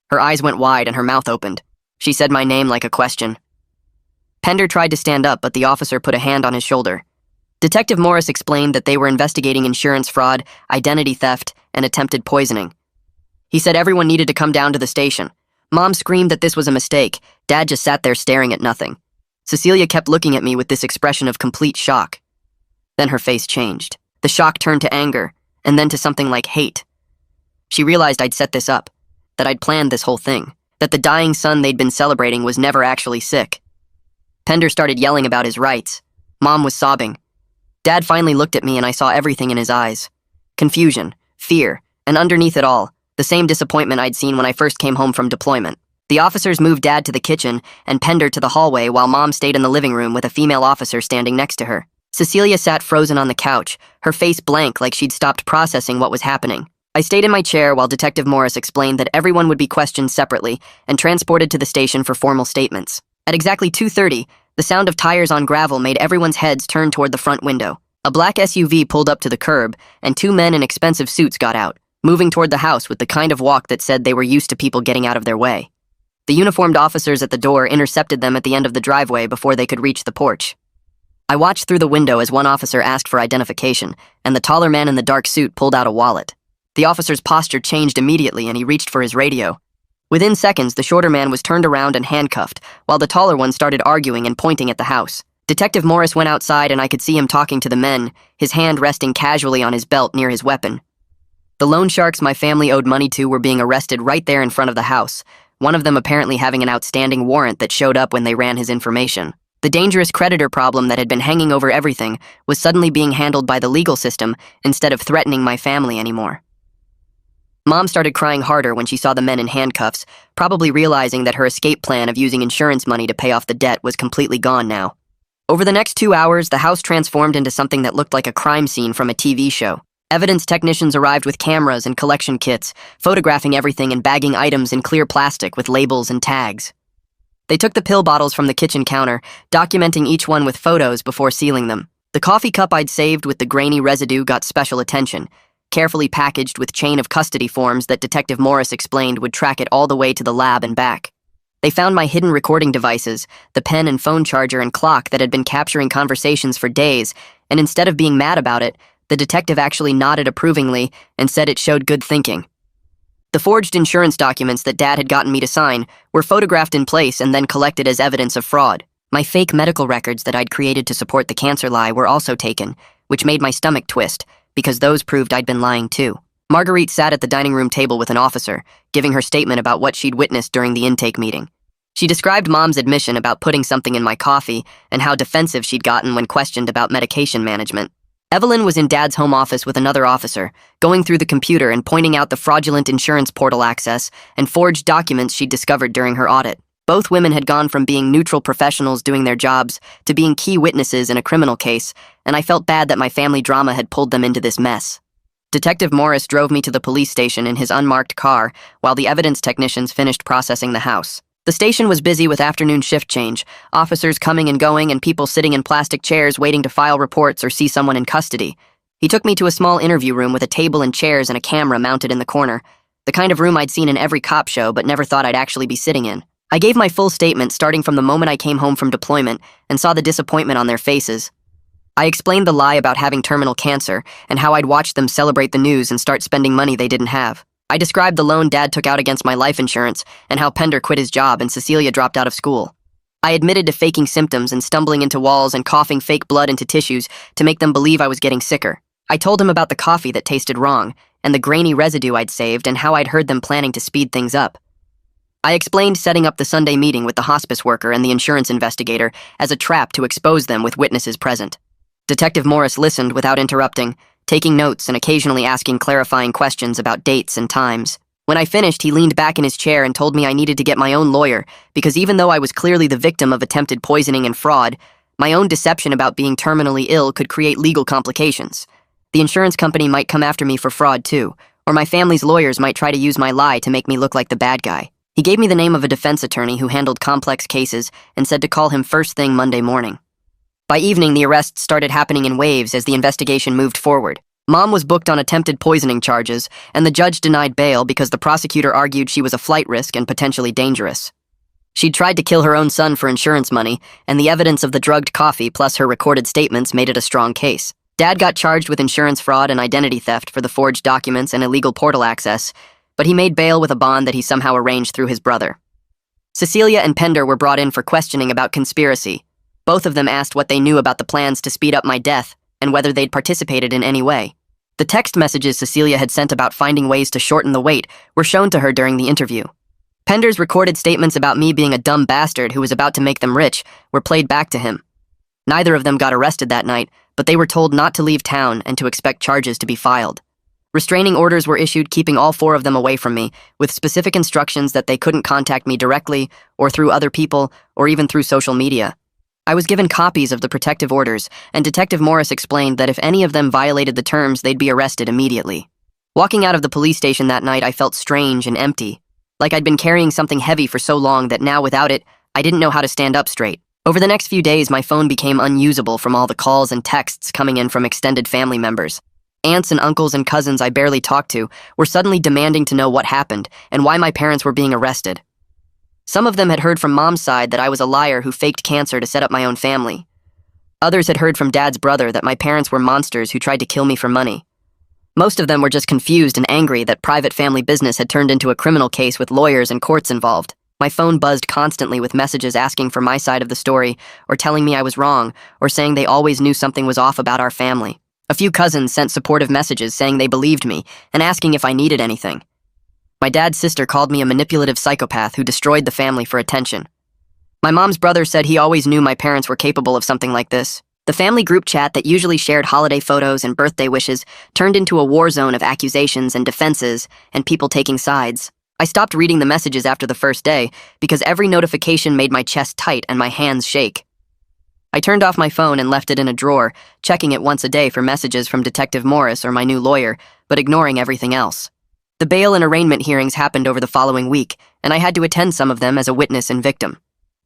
Her eyes went wide and her mouth opened. She said my name like a question. Pender tried to stand up, but the officer put a hand on his shoulder. Detective Morris explained that they were investigating insurance fraud, identity theft, and attempted poisoning. He said everyone needed to come down to the station. Mom screamed that this was a mistake. Dad just sat there staring at nothing. Cecilia kept looking at me with this expression of complete shock. Then her face changed. The shock turned to anger, and then to something like hate. She realized I'd set this up, that I'd planned this whole thing, that the dying son they'd been celebrating was never actually sick. Pender started yelling about his rights. Mom was sobbing. Dad finally looked at me and I saw everything in his eyes. Confusion, fear, and underneath it all, the same disappointment I'd seen when I first came home from deployment. The officers moved Dad to the kitchen and Pender to the hallway while Mom stayed in the living room with a female officer standing next to her. Cecilia sat frozen on the couch, her face blank like she'd stopped processing what was happening. I stayed in my chair while Detective Morris explained that everyone would be questioned separately and transported to the station for formal statements. At exactly 2:30, the sound of tires on gravel made everyone's heads turn toward the front window. A black SUV pulled up to the curb, and 2 men in expensive suits got out, moving toward the house with the kind of walk that said they were used to people getting out of their way. The uniformed officers at the door intercepted them at the end of the driveway before they could reach the porch. I watched through the window as one officer asked for identification, and the taller man in the dark suit pulled out a wallet. The officer's posture changed immediately and he reached for his radio. Within seconds, the shorter man was turned around and handcuffed, while the taller one started arguing and pointing at the house. Detective Morris went outside and I could see him talking to the men, his hand resting casually on his belt near his weapon. The loan sharks my family owed money to were being arrested right there in front of the house, one of them apparently having an outstanding warrant that showed up when they ran his information. The dangerous creditor problem that had been hanging over everything was suddenly being handled by the legal system instead of threatening my family anymore. Mom started crying harder when she saw the men in handcuffs, probably realizing that her escape plan of using insurance money to pay off the debt was completely gone now. Over the next 2 hours, the house transformed into something that looked like a crime scene from a TV show. Evidence technicians arrived with cameras and collection kits, photographing everything and bagging items in clear plastic with labels and tags. They took the pill bottles from the kitchen counter, documenting each one with photos before sealing them. The coffee cup I'd saved with the grainy residue got special attention, carefully packaged with chain of custody forms that Detective Morris explained would track it all the way to the lab and back. They found my hidden recording devices, the pen and phone charger and clock that had been capturing conversations for days, and instead of being mad about it, the detective actually nodded approvingly and said it showed good thinking. The forged insurance documents that Dad had gotten me to sign were photographed in place and then collected as evidence of fraud. My fake medical records that I'd created to support the cancer lie were also taken, which made my stomach twist, because those proved I'd been lying too. Marguerite sat at the dining room table with an officer, giving her statement about what she'd witnessed during the intake meeting. She described Mom's admission about putting something in my coffee and how defensive she'd gotten when questioned about medication management. Evelyn was in Dad's home office with another officer, going through the computer and pointing out the fraudulent insurance portal access and forged documents she'd discovered during her audit. Both women had gone from being neutral professionals doing their jobs to being key witnesses in a criminal case, and I felt bad that my family drama had pulled them into this mess. Detective Morris drove me to the police station in his unmarked car while the evidence technicians finished processing the house. The station was busy with afternoon shift change, officers coming and going and people sitting in plastic chairs waiting to file reports or see someone in custody. He took me to a small interview room with a table and chairs and a camera mounted in the corner, the kind of room I'd seen in every cop show but never thought I'd actually be sitting in. I gave my full statement starting from the moment I came home from deployment and saw the disappointment on their faces. I explained the lie about having terminal cancer and how I'd watched them celebrate the news and start spending money they didn't have. I described the loan Dad took out against my life insurance and how Pender quit his job and Cecilia dropped out of school. I admitted to faking symptoms and stumbling into walls and coughing fake blood into tissues to make them believe I was getting sicker. I told him about the coffee that tasted wrong and the grainy residue I'd saved and how I'd heard them planning to speed things up. I explained setting up the Sunday meeting with the hospice worker and the insurance investigator as a trap to expose them with witnesses present. Detective Morris listened without interrupting, taking notes and occasionally asking clarifying questions about dates and times. When I finished, he leaned back in his chair and told me I needed to get my own lawyer because even though I was clearly the victim of attempted poisoning and fraud, my own deception about being terminally ill could create legal complications. The insurance company might come after me for fraud too, or my family's lawyers might try to use my lie to make me look like the bad guy. He gave me the name of a defense attorney who handled complex cases and said to call him first thing Monday morning. By evening, the arrests started happening in waves as the investigation moved forward. Mom was booked on attempted poisoning charges, and the judge denied bail because the prosecutor argued she was a flight risk and potentially dangerous. She'd tried to kill her own son for insurance money, and the evidence of the drugged coffee plus her recorded statements made it a strong case. Dad got charged with insurance fraud and identity theft for the forged documents and illegal portal access, but he made bail with a bond that he somehow arranged through his brother. Cecilia and Pender were brought in for questioning about conspiracy. Both of them asked what they knew about the plans to speed up my death and whether they'd participated in any way. The text messages Cecilia had sent about finding ways to shorten the wait were shown to her during the interview. Pender's recorded statements about me being a dumb bastard who was about to make them rich were played back to him. Neither of them got arrested that night, but they were told not to leave town and to expect charges to be filed. Restraining orders were issued keeping all four of them away from me, with specific instructions that they couldn't contact me directly or through other people or even through social media. I was given copies of the protective orders, and Detective Morris explained that if any of them violated the terms, they'd be arrested immediately. Walking out of the police station that night, I felt strange and empty, like I'd been carrying something heavy for so long that now without it, I didn't know how to stand up straight. Over the next few days, my phone became unusable from all the calls and texts coming in from extended family members. Aunts and uncles and cousins I barely talked to were suddenly demanding to know what happened and why my parents were being arrested. Some of them had heard from Mom's side that I was a liar who faked cancer to set up my own family. Others had heard from Dad's brother that my parents were monsters who tried to kill me for money. Most of them were just confused and angry that private family business had turned into a criminal case with lawyers and courts involved. My phone buzzed constantly with messages asking for my side of the story, or telling me I was wrong, or saying they always knew something was off about our family. A few cousins sent supportive messages saying they believed me and asking if I needed anything. My dad's sister called me a manipulative psychopath who destroyed the family for attention. My mom's brother said he always knew my parents were capable of something like this. The family group chat that usually shared holiday photos and birthday wishes turned into a war zone of accusations and defenses and people taking sides. I stopped reading the messages after the first day because every notification made my chest tight and my hands shake. I turned off my phone and left it in a drawer, checking it once a day for messages from Detective Morris or my new lawyer, but ignoring everything else. The bail and arraignment hearings happened over the following week, and I had to attend some of them as a witness and victim.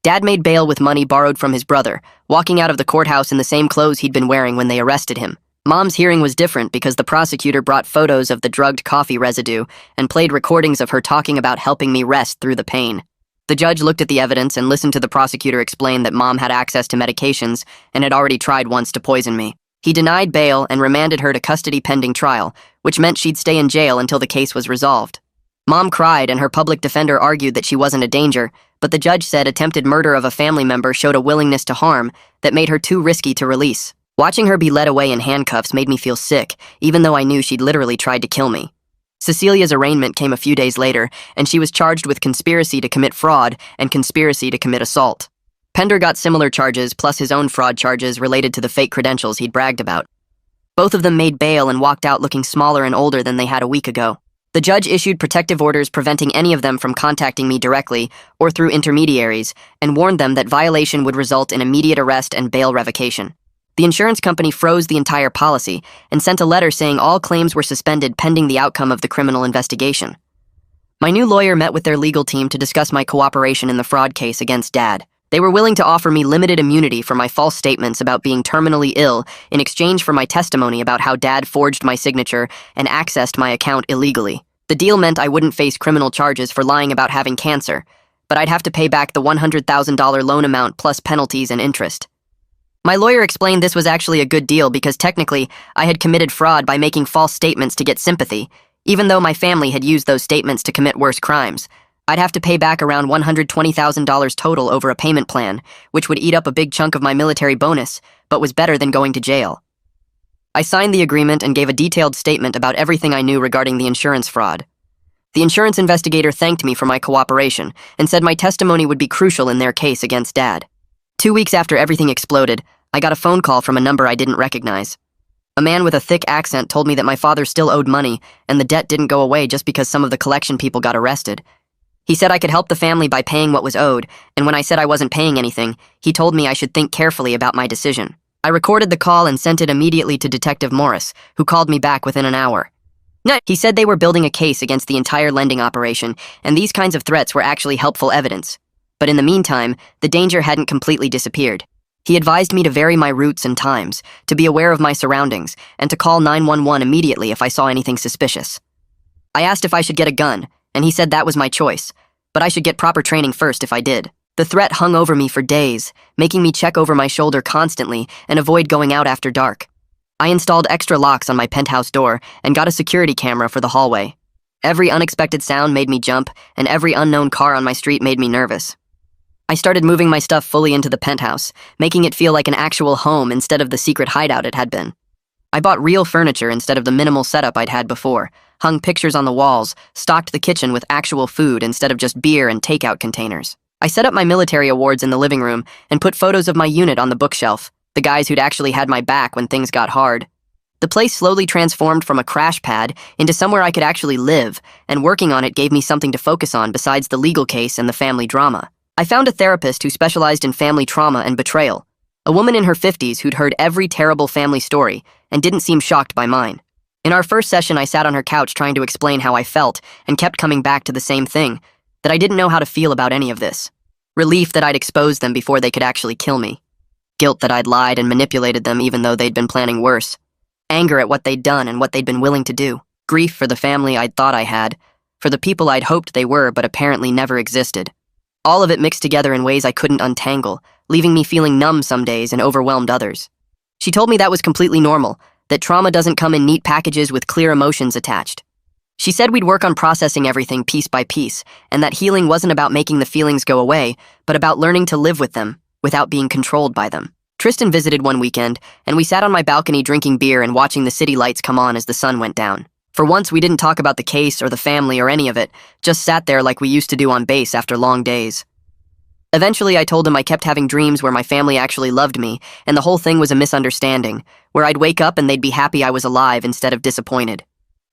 Dad made bail with money borrowed from his brother, walking out of the courthouse in the same clothes he'd been wearing when they arrested him. Mom's hearing was different because the prosecutor brought photos of the drugged coffee residue and played recordings of her talking about helping me rest through the pain. The judge looked at the evidence and listened to the prosecutor explain that Mom had access to medications and had already tried once to poison me. He denied bail and remanded her to custody pending trial, which meant she'd stay in jail until the case was resolved. Mom cried and her public defender argued that she wasn't a danger, but the judge said attempted murder of a family member showed a willingness to harm that made her too risky to release. Watching her be led away in handcuffs made me feel sick, even though I knew she'd literally tried to kill me. Cecilia's arraignment came a few days later, and she was charged with conspiracy to commit fraud and conspiracy to commit assault. Pender got similar charges plus his own fraud charges related to the fake credentials he'd bragged about. Both of them made bail and walked out looking smaller and older than they had a week ago. The judge issued protective orders preventing any of them from contacting me directly or through intermediaries and warned them that violation would result in immediate arrest and bail revocation. The insurance company froze the entire policy and sent a letter saying all claims were suspended pending the outcome of the criminal investigation. My new lawyer met with their legal team to discuss my cooperation in the fraud case against Dad. They were willing to offer me limited immunity for my false statements about being terminally ill in exchange for my testimony about how Dad forged my signature and accessed my account illegally. The deal meant I wouldn't face criminal charges for lying about having cancer, but I'd have to pay back the $100,000 loan amount plus penalties and interest. My lawyer explained this was actually a good deal because technically I had committed fraud by making false statements to get sympathy, even though my family had used those statements to commit worse crimes. I'd have to pay back around $120,000 total over a payment plan, which would eat up a big chunk of my military bonus, but was better than going to jail. I signed the agreement and gave a detailed statement about everything I knew regarding the insurance fraud. The insurance investigator thanked me for my cooperation and said my testimony would be crucial in their case against Dad. 2 weeks after everything exploded, I got a phone call from a number I didn't recognize. A man with a thick accent told me that my father still owed money and the debt didn't go away just because some of the collection people got arrested. He said I could help the family by paying what was owed, and when I said I wasn't paying anything, he told me I should think carefully about my decision. I recorded the call and sent it immediately to Detective Morris, who called me back within an hour. He said they were building a case against the entire lending operation, and these kinds of threats were actually helpful evidence. But in the meantime, the danger hadn't completely disappeared. He advised me to vary my routes and times, to be aware of my surroundings, and to call 911 immediately if I saw anything suspicious. I asked if I should get a gun, and he said that was my choice, but I should get proper training first if I did. The threat hung over me for days, making me check over my shoulder constantly and avoid going out after dark. I installed extra locks on my penthouse door and got a security camera for the hallway. Every unexpected sound made me jump, and every unknown car on my street made me nervous. I started moving my stuff fully into the penthouse, making it feel like an actual home instead of the secret hideout it had been. I bought real furniture instead of the minimal setup I'd had before, hung pictures on the walls, stocked the kitchen with actual food instead of just beer and takeout containers. I set up my military awards in the living room and put photos of my unit on the bookshelf, the guys who'd actually had my back when things got hard. The place slowly transformed from a crash pad into somewhere I could actually live, and working on it gave me something to focus on besides the legal case and the family drama. I found a therapist who specialized in family trauma and betrayal, a woman in her 50s who'd heard every terrible family story and didn't seem shocked by mine. In our first session, I sat on her couch trying to explain how I felt and kept coming back to the same thing, that I didn't know how to feel about any of this. Relief that I'd exposed them before they could actually kill me. Guilt that I'd lied and manipulated them even though they'd been planning worse. Anger at what they'd done and what they'd been willing to do. Grief for the family I'd thought I had, for the people I'd hoped they were but apparently never existed. All of it mixed together in ways I couldn't untangle, leaving me feeling numb some days and overwhelmed others. She told me that was completely normal, that trauma doesn't come in neat packages with clear emotions attached. She said we'd work on processing everything piece by piece, and that healing wasn't about making the feelings go away, but about learning to live with them, without being controlled by them. Tristan visited one weekend, and we sat on my balcony drinking beer and watching the city lights come on as the sun went down. For once, we didn't talk about the case or the family or any of it, just sat there like we used to do on base after long days. Eventually, I told him I kept having dreams where my family actually loved me, and the whole thing was a misunderstanding, where I'd wake up and they'd be happy I was alive instead of disappointed.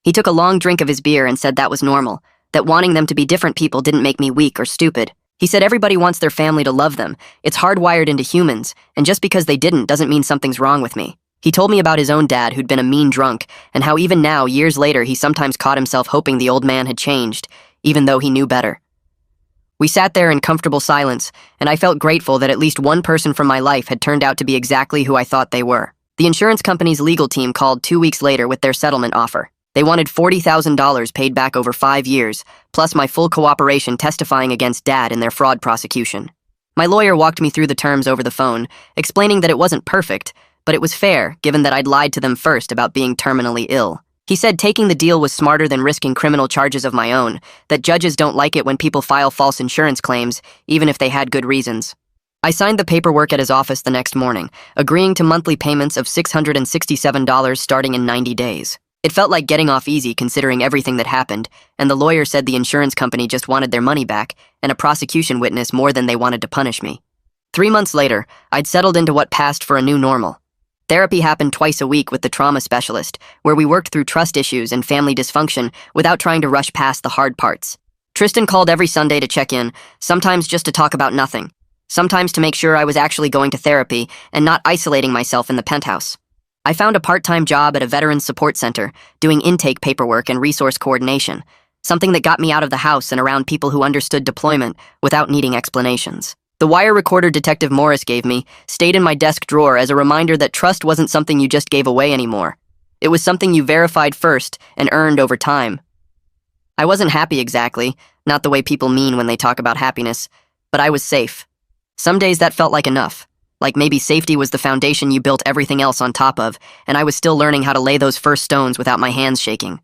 He took a long drink of his beer and said that was normal, that wanting them to be different people didn't make me weak or stupid. He said everybody wants their family to love them, it's hardwired into humans, and just because they didn't doesn't mean something's wrong with me. He told me about his own dad who'd been a mean drunk, and how even now, years later, he sometimes caught himself hoping the old man had changed, even though he knew better. We sat there in comfortable silence, and I felt grateful that at least one person from my life had turned out to be exactly who I thought they were. The insurance company's legal team called 2 weeks later with their settlement offer. They wanted $40,000 paid back over 5 years, plus my full cooperation testifying against Dad in their fraud prosecution. My lawyer walked me through the terms over the phone, explaining that it wasn't perfect, but it was fair, given that I'd lied to them first about being terminally ill. He said taking the deal was smarter than risking criminal charges of my own, that judges don't like it when people file false insurance claims, even if they had good reasons. I signed the paperwork at his office the next morning, agreeing to monthly payments of $667 starting in 90 days. It felt like getting off easy considering everything that happened, and the lawyer said the insurance company just wanted their money back, and a prosecution witness more than they wanted to punish me. 3 months later, I'd settled into what passed for a new normal. Therapy happened twice a week with the trauma specialist, where we worked through trust issues and family dysfunction without trying to rush past the hard parts. Tristan called every Sunday to check in, sometimes just to talk about nothing, sometimes to make sure I was actually going to therapy and not isolating myself in the penthouse. I found a part-time job at a veterans support center, doing intake paperwork and resource coordination, something that got me out of the house and around people who understood deployment without needing explanations. The wire recorder Detective Morris gave me stayed in my desk drawer as a reminder that trust wasn't something you just gave away anymore. It was something you verified first and earned over time. I wasn't happy exactly, not the way people mean when they talk about happiness, but I was safe. Some days that felt like enough. Like maybe safety was the foundation you built everything else on top of, and I was still learning how to lay those first stones without my hands shaking.